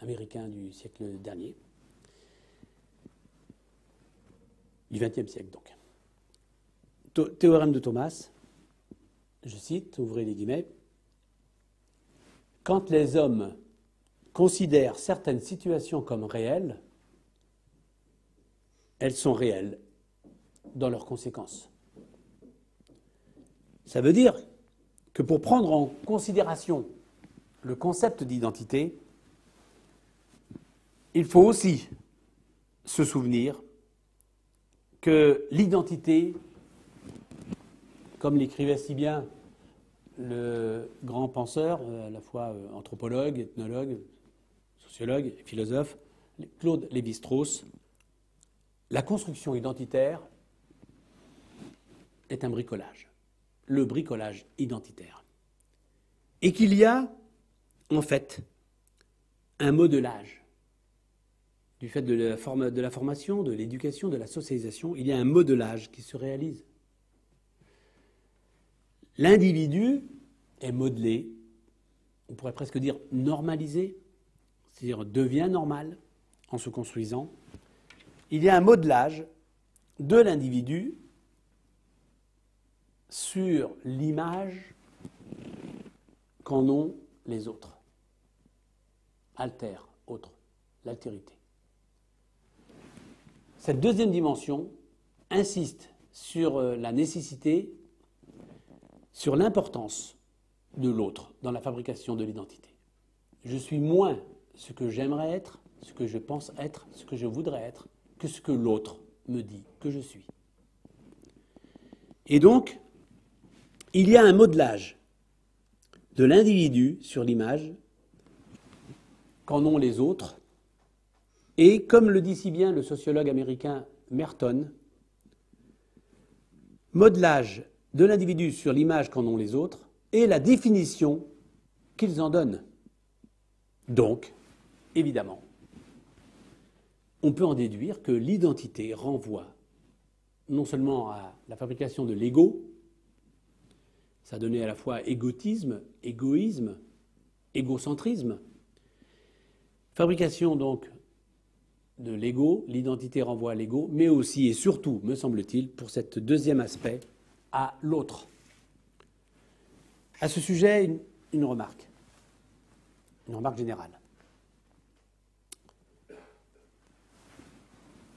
américain du siècle dernier, du XXe siècle donc. Théorème de Thomas, je cite, ouvrez les guillemets, « Quand les hommes considèrent certaines situations comme réelles, elles sont réelles dans leurs conséquences. » Ça veut dire que pour prendre en considération le concept d'identité, il faut aussi se souvenir que l'identité, comme l'écrivait si bien le grand penseur, à la fois anthropologue, ethnologue, sociologue et philosophe, Claude Lévi-Strauss, la construction identitaire est un bricolage, le bricolage identitaire. Et qu'il y a, en fait, un modelage du fait de la formation, de l'éducation, de la socialisation, il y a un modelage qui se réalise. L'individu est modelé, on pourrait presque dire normalisé, c'est-à-dire devient normal en se construisant. Il y a un modelage de l'individu sur l'image qu'en ont les autres. Alter, autre, l'altérité. Cette deuxième dimension insiste sur la nécessité, sur l'importance de l'autre dans la fabrication de l'identité. Je suis moins ce que j'aimerais être, ce que je pense être, ce que je voudrais être, que ce que l'autre me dit que je suis. Et donc, il y a un modelage de l'individu sur l'image qu'en ont les autres, et comme le dit si bien le sociologue américain Merton, modelage de l'individu sur l'image qu'en ont les autres et la définition qu'ils en donnent. Donc, évidemment, on peut en déduire que l'identité renvoie non seulement à la fabrication de l'ego, Ça donnait à la fois égotisme, égoïsme, égocentrisme. Fabrication donc de l'ego, l'identité renvoie à l'ego, mais aussi et surtout, me semble-t-il, pour cet deuxième aspect, à l'autre. À ce sujet, une remarque générale.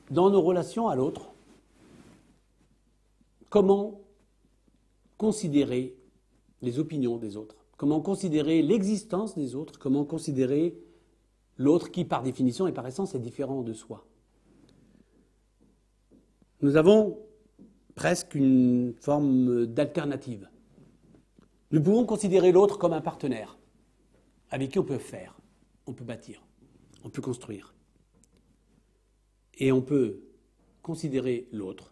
Dans nos relations à l'autre, comment considérer les opinions des autres? Comment considérer l'existence des autres? Comment considérer l'autre qui, par définition et par essence, est différent de soi? Nous avons presque une forme d'alternative. Nous pouvons considérer l'autre comme un partenaire avec qui on peut faire, on peut bâtir, on peut construire. Et on peut considérer l'autre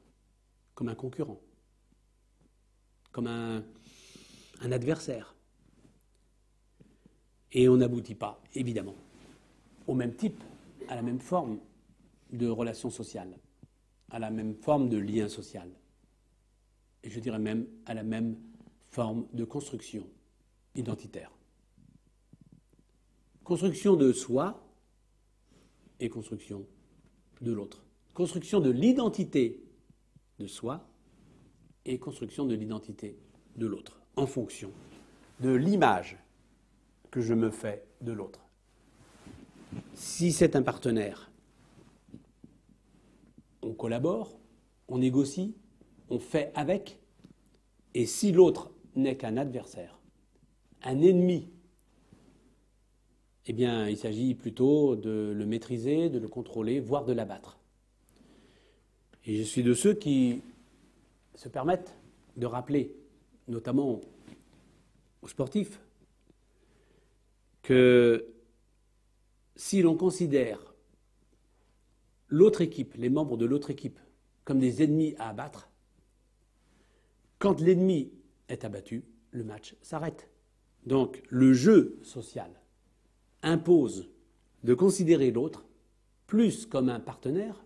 comme un concurrent, comme un adversaire. Et on n'aboutit pas, évidemment, au même type, à la même forme de relation sociale, à la même forme de lien social. Et je dirais même à la même forme de construction identitaire. Construction de soi et construction de l'autre. Construction de l'identité de soi et construction de l'identité de l'autre, en fonction de l'image que je me fais de l'autre. Si c'est un partenaire, on collabore, on négocie, on fait avec, et si l'autre n'est qu'un adversaire, un ennemi, eh bien, il s'agit plutôt de le maîtriser, de le contrôler, voire de l'abattre. Et je suis de ceux qui se permettent de rappeler, notamment aux sportifs, que si l'on considère l'autre équipe, les membres de l'autre équipe, comme des ennemis à abattre, quand l'ennemi est abattu, le match s'arrête. Donc le jeu social impose de considérer l'autre plus comme un partenaire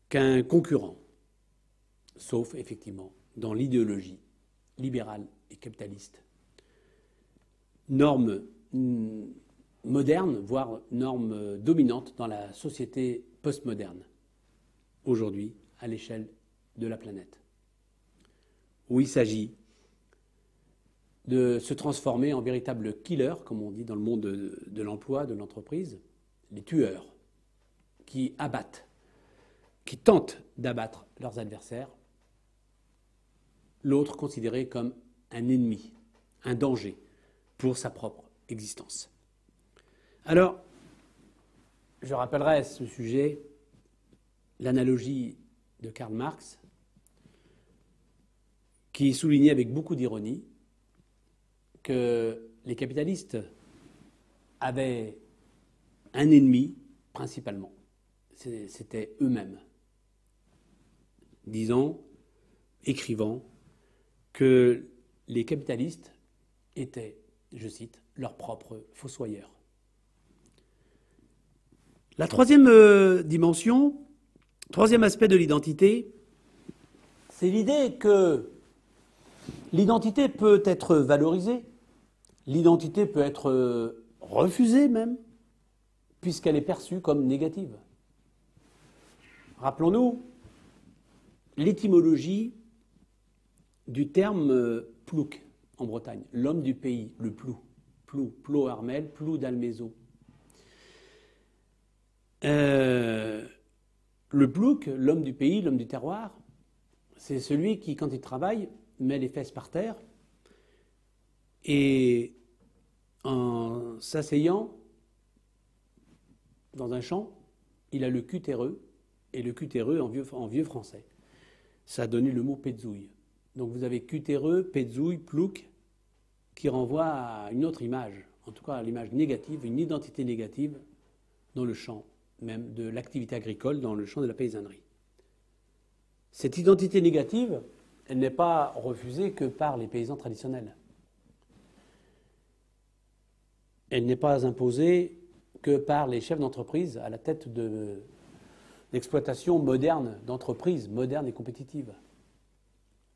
qu'un concurrent, sauf effectivement dans l'idéologie libérale et capitaliste. Norme moderne, voire norme dominante dans la société postmoderne, aujourd'hui à l'échelle de la planète, où il s'agit de se transformer en véritable killer, comme on dit dans le monde de l'emploi, de l'entreprise, les tueurs qui abattent, qui tentent d'abattre leurs adversaires, l'autre considéré comme un ennemi, un danger pour sa propre existence. Alors, je rappellerai à ce sujet l'analogie de Karl Marx, qui soulignait avec beaucoup d'ironie que les capitalistes avaient un ennemi principalement, c'était eux-mêmes, disant, écrivant, que les capitalistes étaient, je cite, leurs propres fossoyeurs. La troisième dimension, troisième aspect de l'identité, c'est l'idée que l'identité peut être valorisée, l'identité peut être refusée même, puisqu'elle est perçue comme négative. Rappelons-nous l'étymologie du terme plouc en Bretagne, l'homme du pays, le plou, plou armel, plou d'almézo. Le plouc, l'homme du pays, l'homme du terroir, c'est celui qui, quand il travaille, met les fesses par terre et en s'asseyant dans un champ, il a le cul terreux, et le cul terreux en vieux français. Ça a donné le mot pétzouille. Donc vous avez cul terreux, pétzouille, plouc, qui renvoie à une autre image, en tout cas à l'image négative, une identité négative dans le champ même de l'activité agricole, dans le champ de la paysannerie. Cette identité négative, elle n'est pas refusée que par les paysans traditionnels. Elle n'est pas imposée que par les chefs d'entreprise à la tête d'exploitation moderne, d'entreprises modernes et compétitives.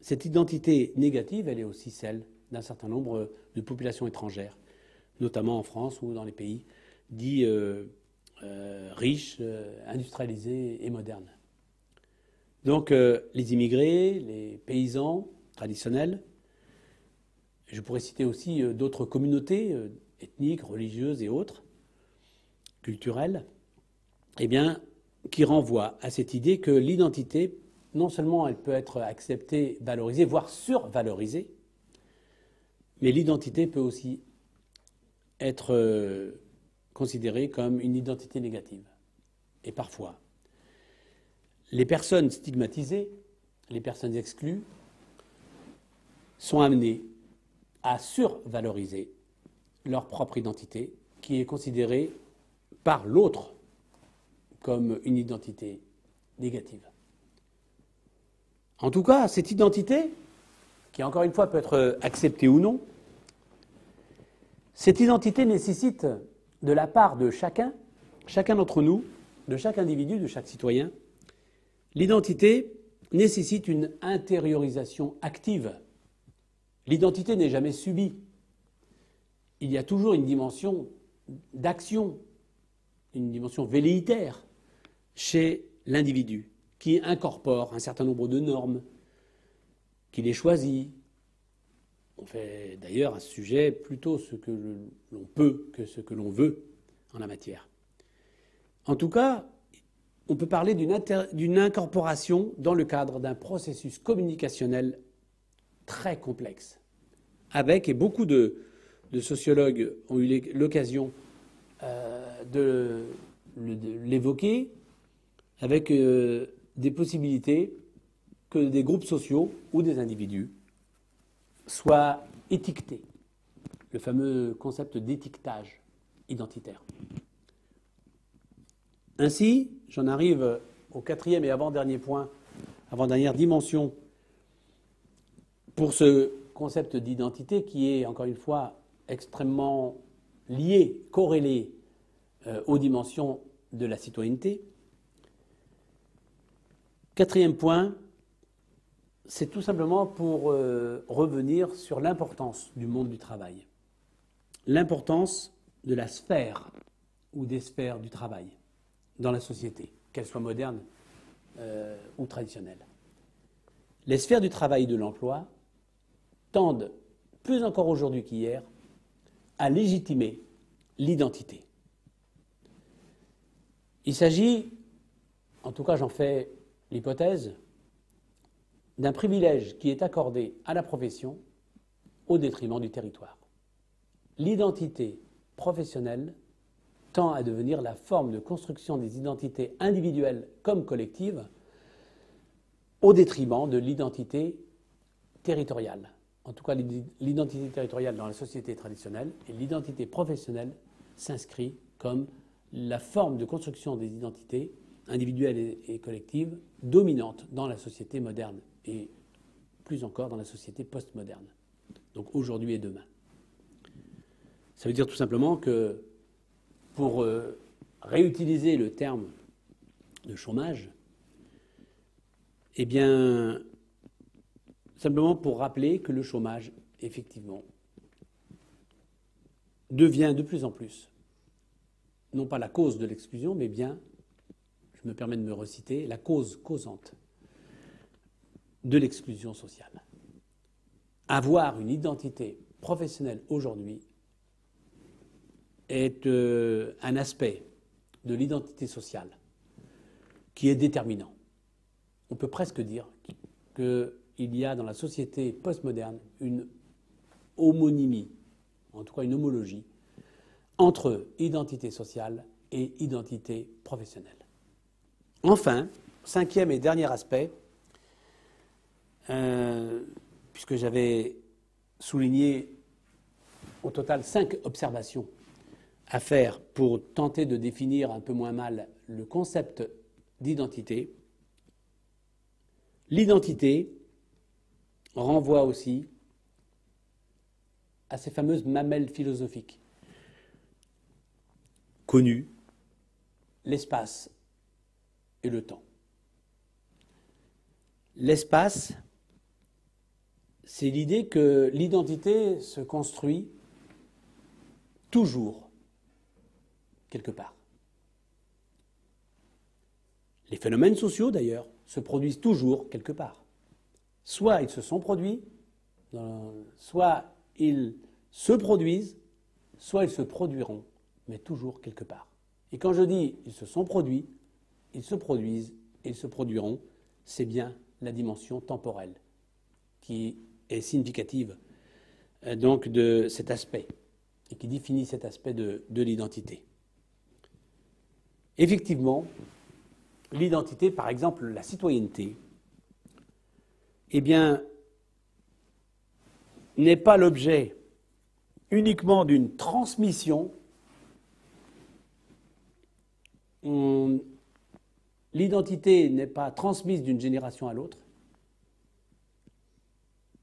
cette identité négative, elle est aussi celle d'un certain nombre de populations étrangères, notamment en France ou dans les pays dits riches, industrialisés et modernes. Donc les immigrés, les paysans traditionnels, je pourrais citer aussi d'autres communautés ethniques, religieuses et autres, culturelles, eh bien, qui renvoient à cette idée que l'identité, non seulement elle peut être acceptée, valorisée, voire survalorisée, mais l'identité peut aussi être considérée comme une identité négative. Et parfois, les personnes stigmatisées, les personnes exclues, sont amenées à survaloriser leur propre identité, qui est considérée par l'autre comme une identité négative. En tout cas, cette identité, qui encore une fois peut être acceptée ou non, cette identité nécessite de la part de chacun d'entre nous, de chaque individu, de chaque citoyen, l'identité nécessite une intériorisation active. L'identité n'est jamais subie. Il y a toujours une dimension d'action, une dimension velléitaire chez l'individu qui incorpore un certain nombre de normes, qui les choisit. On fait d'ailleurs à ce sujet plutôt ce que l'on peut que ce que l'on veut en la matière. En tout cas, on peut parler d'une incorporation dans le cadre d'un processus communicationnel très complexe, avec, et beaucoup de sociologues ont eu l'occasion de l'évoquer, avec des possibilités que des groupes sociaux ou des individus soient étiquetés, le fameux concept d'étiquetage identitaire. Ainsi, j'en arrive au quatrième et avant-dernier point, avant-dernière dimension pour ce concept d'identité qui est, encore une fois, extrêmement lié, corrélé aux dimensions de la citoyenneté. Quatrième point, c'est tout simplement pour revenir sur l'importance du monde du travail, l'importance de la sphère ou des sphères du travail dans la société, qu'elles soient modernes ou traditionnelles. Les sphères du travail et de l'emploi tendent, plus encore aujourd'hui qu'hier, à légitimer l'identité. Il s'agit, en tout cas j'en fais l'hypothèse, d'un privilège qui est accordé à la profession au détriment du territoire. L'identité professionnelle tend à devenir la forme de construction des identités individuelles comme collectives au détriment de l'identité territoriale. En tout cas, l'identité territoriale dans la société traditionnelle et l'identité professionnelle s'inscrit comme la forme de construction des identités individuelles et collectives dominantes dans la société moderne et plus encore dans la société postmoderne, donc aujourd'hui et demain. Ça veut dire tout simplement que pour réutiliser le terme de chômage, eh bien, simplement pour rappeler que le chômage, effectivement, devient de plus en plus, non pas la cause de l'exclusion, mais bien, je me permets de me reciter, la cause causante de l'exclusion sociale. Avoir une identité professionnelle aujourd'hui est un aspect de l'identité sociale qui est déterminant. On peut presque dire qu'il y a dans la société postmoderne une homonymie, en tout cas une homologie, entre identité sociale et identité professionnelle. Enfin, cinquième et dernier aspect, puisque j'avais souligné au total 5 observations à faire pour tenter de définir un peu moins mal le concept d'identité. L'identité renvoie aussi à ces fameuses mamelles philosophiques connues, l'espace et le temps. L'espace c'est l'idée que l'identité se construit toujours, quelque part. Les phénomènes sociaux, d'ailleurs, se produisent toujours quelque part. Soit ils se sont produits, soit ils se produisent, soit ils se produiront, mais toujours quelque part. Et quand je dis ils se sont produits, ils se produisent et ils se produiront, c'est bien la dimension temporelle qui est significative donc de cet aspect et qui définit cet aspect de l'identité. Effectivement, l'identité, par exemple la citoyenneté, eh bien, n'est pas l'objet uniquement d'une transmission. L'identité n'est pas transmise d'une génération à l'autre,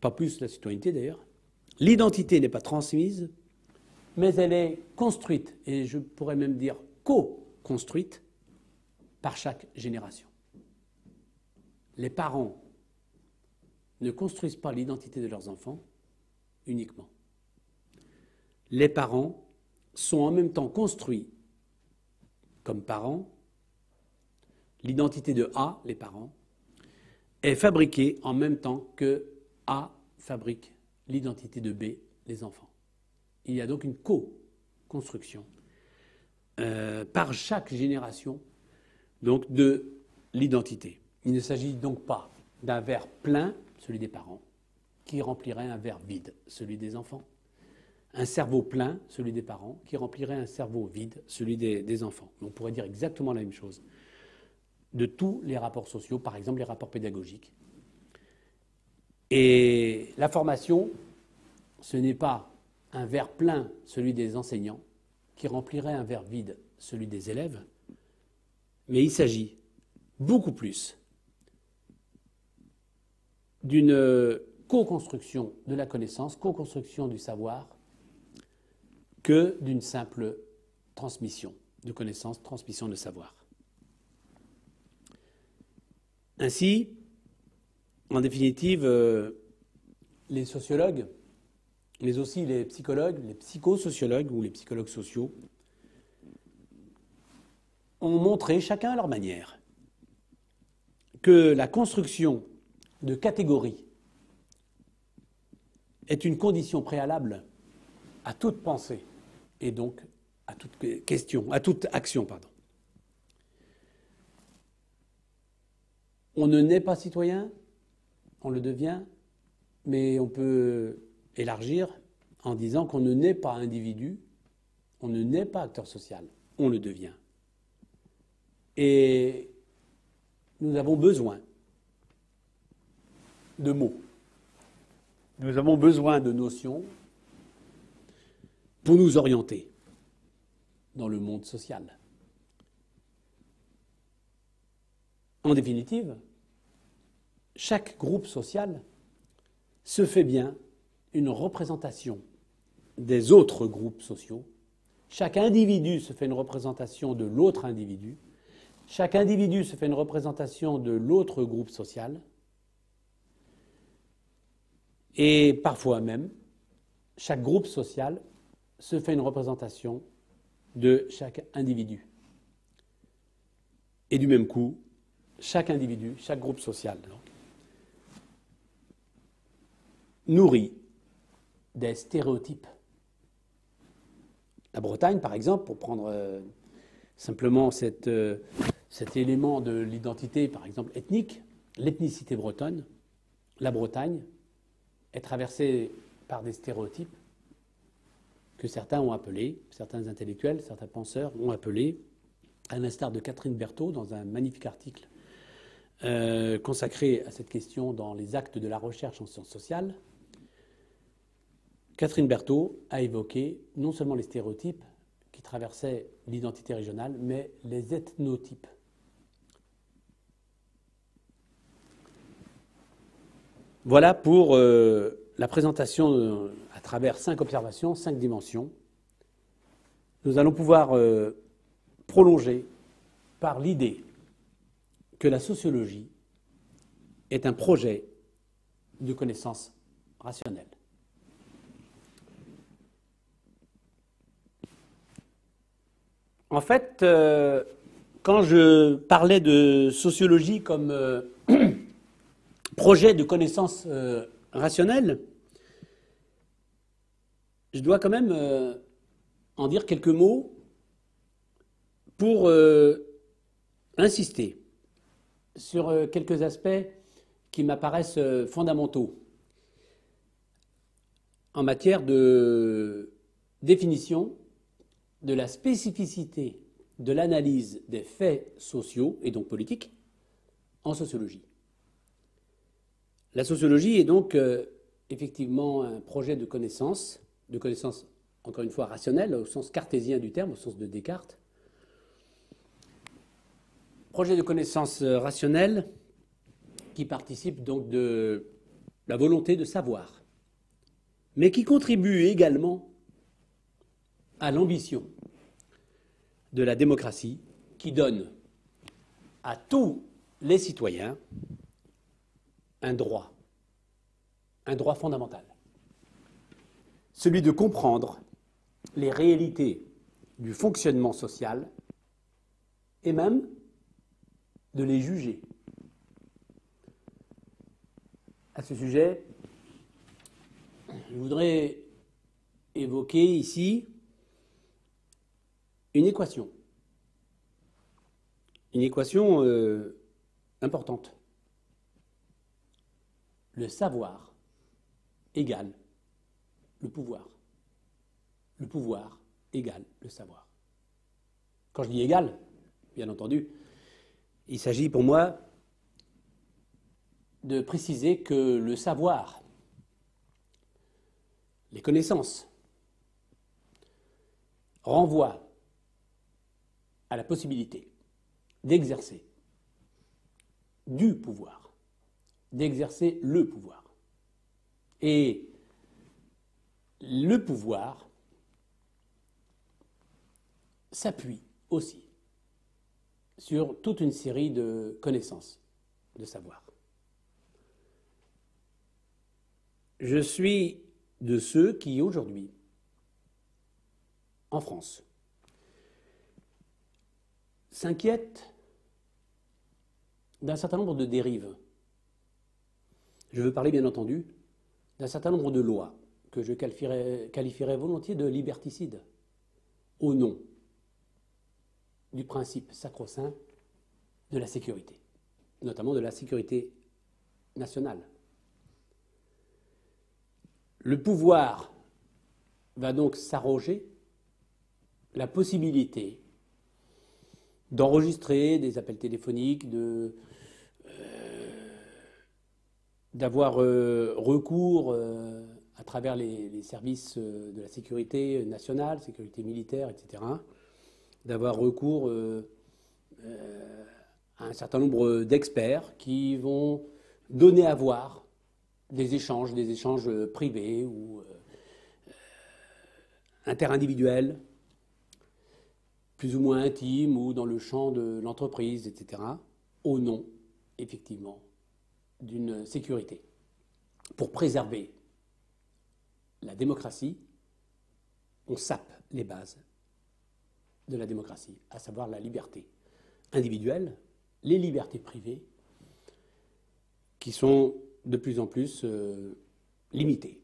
pas plus la citoyenneté d'ailleurs. L'identité n'est pas transmise, mais elle est construite, et je pourrais même dire co-construite, par chaque génération. Les parents ne construisent pas l'identité de leurs enfants uniquement. Les parents sont en même temps construits comme parents. L'identité de A, les parents, est fabriquée en même temps que A fabrique l'identité de B, les enfants. Il y a donc une co-construction par chaque génération donc, de l'identité. Il ne s'agit donc pas d'un verre plein, celui des parents, qui remplirait un verre vide, celui des enfants. Un cerveau plein, celui des parents, qui remplirait un cerveau vide, celui des enfants. On pourrait dire exactement la même chose de tous les rapports sociaux, par exemple les rapports pédagogiques. Et la formation, ce n'est pas un verre plein, celui des enseignants, qui remplirait un verre vide, celui des élèves, mais il s'agit beaucoup plus d'une co-construction de la connaissance, co-construction du savoir, que d'une simple transmission de connaissances, transmission de savoir. Ainsi, en définitive, les sociologues, mais aussi les psychologues, les psychosociologues ou les psychologues sociaux, ont montré, chacun à leur manière, que la construction de catégories est une condition préalable à toute pensée et donc à toute question, à toute action, pardon. On ne naît pas citoyen, on le devient, mais on peut élargir en disant qu'on ne naît pas individu, on ne naît pas acteur social, on le devient. Et nous avons besoin de mots, nous avons besoin de notions pour nous orienter dans le monde social. En définitive, chaque groupe social se fait bien une représentation des autres groupes sociaux. Chaque individu se fait une représentation de l'autre individu. Chaque individu se fait une représentation de l'autre groupe social. Et parfois même, chaque groupe social se fait une représentation de chaque individu. Et du même coup, chaque individu, chaque groupe social, donc, nourrit des stéréotypes. La Bretagne, par exemple, pour prendre simplement cet élément de l'identité, par exemple, ethnique, l'ethnicité bretonne, la Bretagne est traversée par des stéréotypes que certains ont appelés, certains intellectuels, certains penseurs ont appelés, à l'instar de Catherine Berthaud, dans un magnifique article consacré à cette question dans les actes de la recherche en sciences sociales. Catherine Berthaud a évoqué non seulement les stéréotypes qui traversaient l'identité régionale, mais les ethnotypes. Voilà pour la présentation à travers 5 observations, 5 dimensions. Nous allons pouvoir prolonger par l'idée que la sociologie est un projet de connaissance rationnelle. En fait, quand je parlais de sociologie comme projet de connaissance rationnelle, je dois quand même en dire quelques mots pour insister sur quelques aspects qui m'apparaissent fondamentaux en matière de définition de la spécificité de l'analyse des faits sociaux et donc politiques en sociologie. La sociologie est donc effectivement un projet de connaissance encore une fois rationnelle au sens cartésien du terme, au sens de Descartes. Projet de connaissance rationnelle qui participe donc de la volonté de savoir, mais qui contribue également à l'ambition de la démocratie qui donne à tous les citoyens un droit fondamental, celui de comprendre les réalités du fonctionnement social et même de les juger. À ce sujet, je voudrais évoquer ici une équation importante. Le savoir égale le pouvoir. Le pouvoir égale le savoir. Quand je dis égal, bien entendu, il s'agit pour moi de préciser que le savoir, les connaissances, renvoient à la possibilité d'exercer du pouvoir, d'exercer le pouvoir. Et le pouvoir s'appuie aussi sur toute une série de connaissances, de savoir. Je suis de ceux qui, aujourd'hui, en France, s'inquiètent d'un certain nombre de dérives. Je veux parler, bien entendu, d'un certain nombre de lois que je qualifierais volontiers de liberticides, au nom du principe sacro-saint de la sécurité, notamment de la sécurité nationale. Le pouvoir va donc s'arroger la possibilité d'enregistrer des appels téléphoniques, d'avoir recours à travers les services de la sécurité nationale, sécurité militaire, etc., d'avoir recours à un certain nombre d'experts qui vont donner à voir des échanges privés ou interindividuels, plus ou moins intimes ou dans le champ de l'entreprise, etc., au nom, effectivement, d'une sécurité. Pour préserver la démocratie, on sape les bases de la démocratie, à savoir la liberté individuelle, les libertés privées, qui sont de plus en plus limitées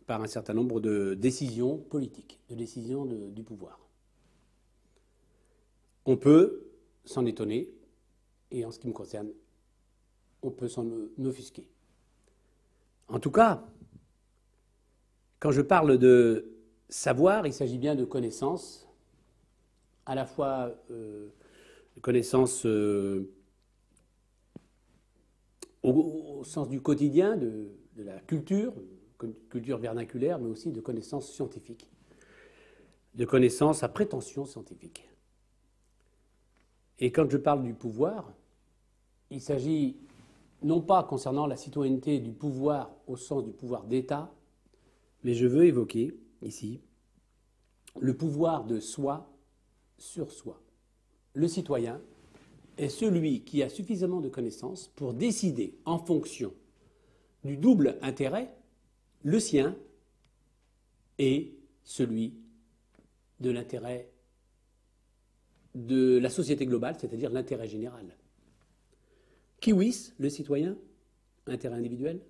par un certain nombre de décisions politiques, de décisions du pouvoir. On peut s'en étonner, et en ce qui me concerne, on peut s'en offusquer. En tout cas, quand je parle de savoir, il s'agit bien de connaissances, à la fois de connaissances au sens du quotidien, de la culture vernaculaire, mais aussi de connaissances scientifiques, de connaissances à prétention scientifique. Et quand je parle du pouvoir, il s'agit non pas concernant la citoyenneté du pouvoir au sens du pouvoir d'État, mais je veux évoquer ici le pouvoir de soi sur soi. Le citoyen est celui qui a suffisamment de connaissances pour décider en fonction du double intérêt le sien et celui de l'intérêt de la société globale, c'est-à-dire l'intérêt général. Kiwis, le citoyen, intérêt individuel.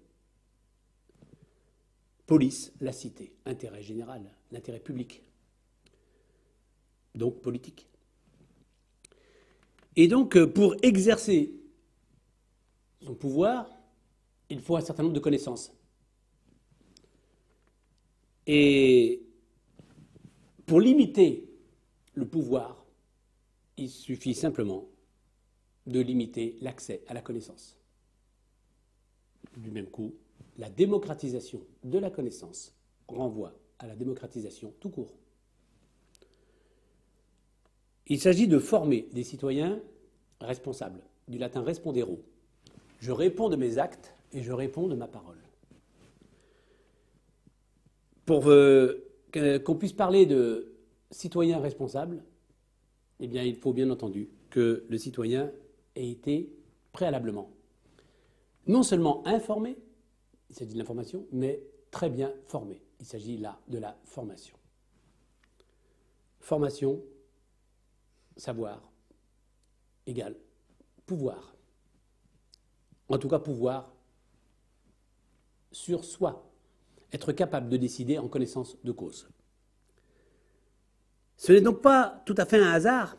Polis, la cité, intérêt général, l'intérêt public, donc politique. Et donc, pour exercer son pouvoir, il faut un certain nombre de connaissances. Et pour limiter le pouvoir, il suffit simplement de limiter l'accès à la connaissance. Du même coup, la démocratisation de la connaissance renvoie à la démocratisation tout court. Il s'agit de former des citoyens responsables, du latin respondere. Je réponds de mes actes et je réponds de ma parole. Pour qu'on puisse parler de citoyens responsables, eh bien, il faut bien entendu que le citoyen ait été préalablement non seulement informé, il s'agit de l'information, mais très bien formé. Il s'agit là de la formation. Formation, savoir, égale pouvoir. En tout cas, pouvoir sur soi. Être capable de décider en connaissance de cause. Ce n'est donc pas tout à fait un hasard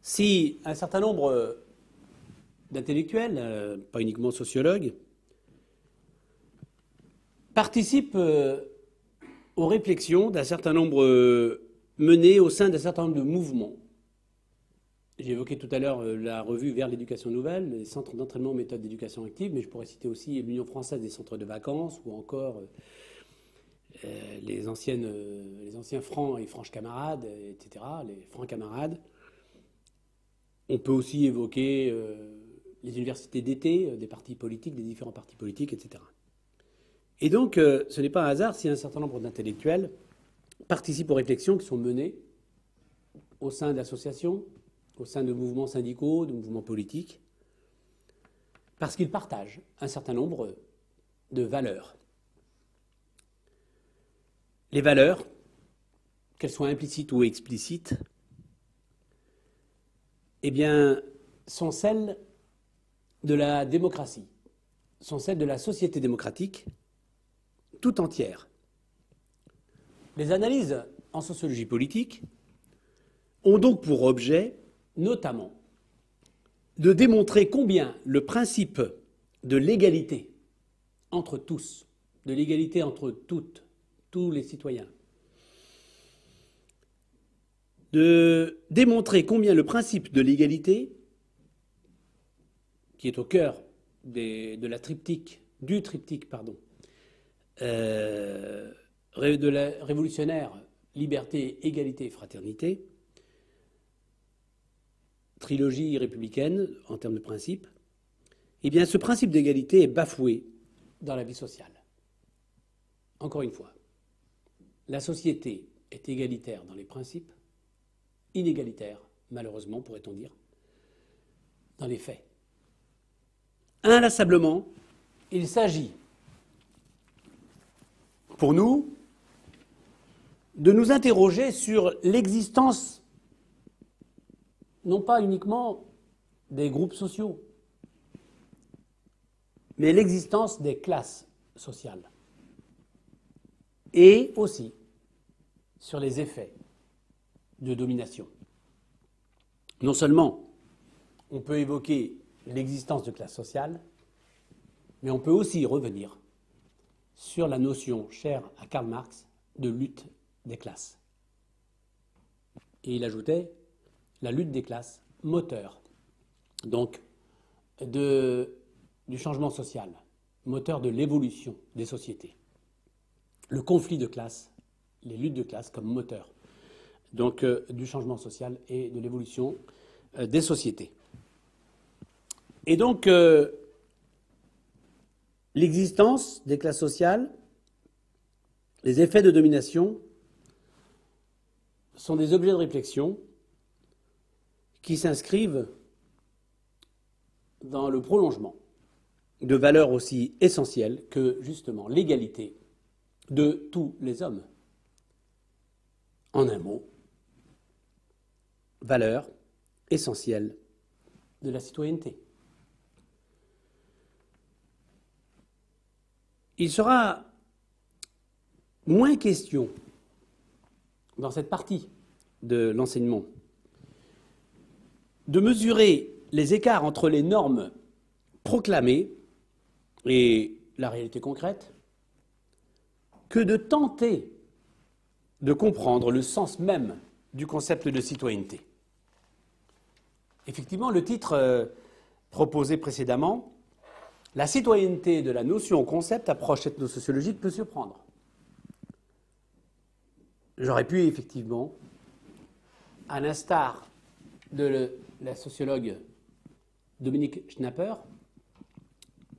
si un certain nombre d'intellectuels, pas uniquement sociologues, participent aux réflexions d'un certain nombre menées au sein d'un certain nombre de mouvements. J'ai évoqué tout à l'heure la revue Vers l'éducation nouvelle, les centres d'entraînement méthode d'éducation active, mais je pourrais citer aussi l'Union française des centres de vacances ou encore les anciens francs et franches camarades, etc., les francs camarades. On peut aussi évoquer les universités d'été, des partis politiques, des différents partis politiques, etc. Et donc, ce n'est pas un hasard si un certain nombre d'intellectuels participent aux réflexions qui sont menées au sein d'associations, au sein de mouvements syndicaux, de mouvements politiques, parce qu'ils partagent un certain nombre de valeurs. Les valeurs, qu'elles soient implicites ou explicites, eh bien, sont celles de la démocratie, sont celles de la société démocratique tout entière. Les analyses en sociologie politique ont donc pour objet, notamment, de démontrer combien le principe de l'égalité entre tous, de l'égalité entre tous les citoyens, de démontrer combien le principe de l'égalité, qui est au cœur du triptyque, de la révolutionnaire liberté, égalité, fraternité, trilogie républicaine en termes de principe, eh bien ce principe d'égalité est bafoué dans la vie sociale. Encore une fois, la société est égalitaire dans les principes, inégalitaire, malheureusement, pourrait-on dire, dans les faits. Inlassablement, il s'agit, pour nous, de nous interroger sur l'existence, non pas uniquement des groupes sociaux, mais l'existence des classes sociales, et aussi sur les effets de domination. Non seulement on peut évoquer l'existence de classes sociales, mais on peut aussi revenir sur la notion chère à Karl Marx de lutte des classes. Et il ajoutait la lutte des classes, moteur donc du changement social, moteur de l'évolution des sociétés. Le conflit de classes, les luttes de classes comme moteur donc du changement social et de l'évolution des sociétés. Et donc l'existence des classes sociales, les effets de domination sont des objets de réflexion qui s'inscrivent dans le prolongement de valeurs aussi essentielles que, justement, l'égalité de tous les hommes. En un mot, valeurs essentielles de la citoyenneté. Il sera moins question, dans cette partie de l'enseignement, de mesurer les écarts entre les normes proclamées et la réalité concrète, que de tenter de comprendre le sens même du concept de citoyenneté. Effectivement, le titre proposé précédemment, la citoyenneté de la notion au concept, approche ethnosociologique, peut surprendre. J'aurais pu effectivement, à l'instar de la sociologue Dominique Schnapper,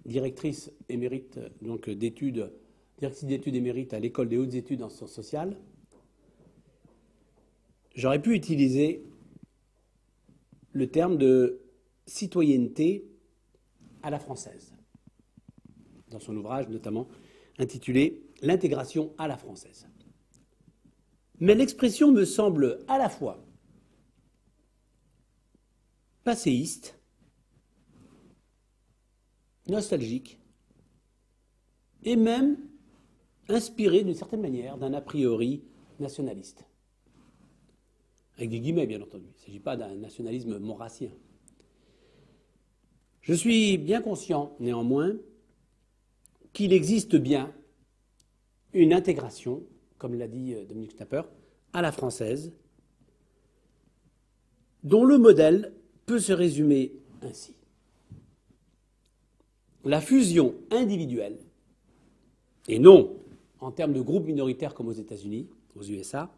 directrice émérite d'études émérite à l'École des hautes études en sciences sociales, j'aurais pu utiliser le terme de citoyenneté à la française, dans son ouvrage notamment intitulé « L'intégration à la française ». Mais l'expression me semble à la fois passéiste, nostalgique, et même inspirée d'une certaine manière d'un a priori nationaliste. Avec des guillemets, bien entendu. Il ne s'agit pas d'un nationalisme maurassien. Je suis bien conscient, néanmoins, qu'il existe bien une intégration, comme l'a dit Dominique Schnapper, à la française, dont le modèle peut se résumer ainsi. La fusion individuelle, et non en termes de groupes minoritaires comme aux États-Unis, aux USA,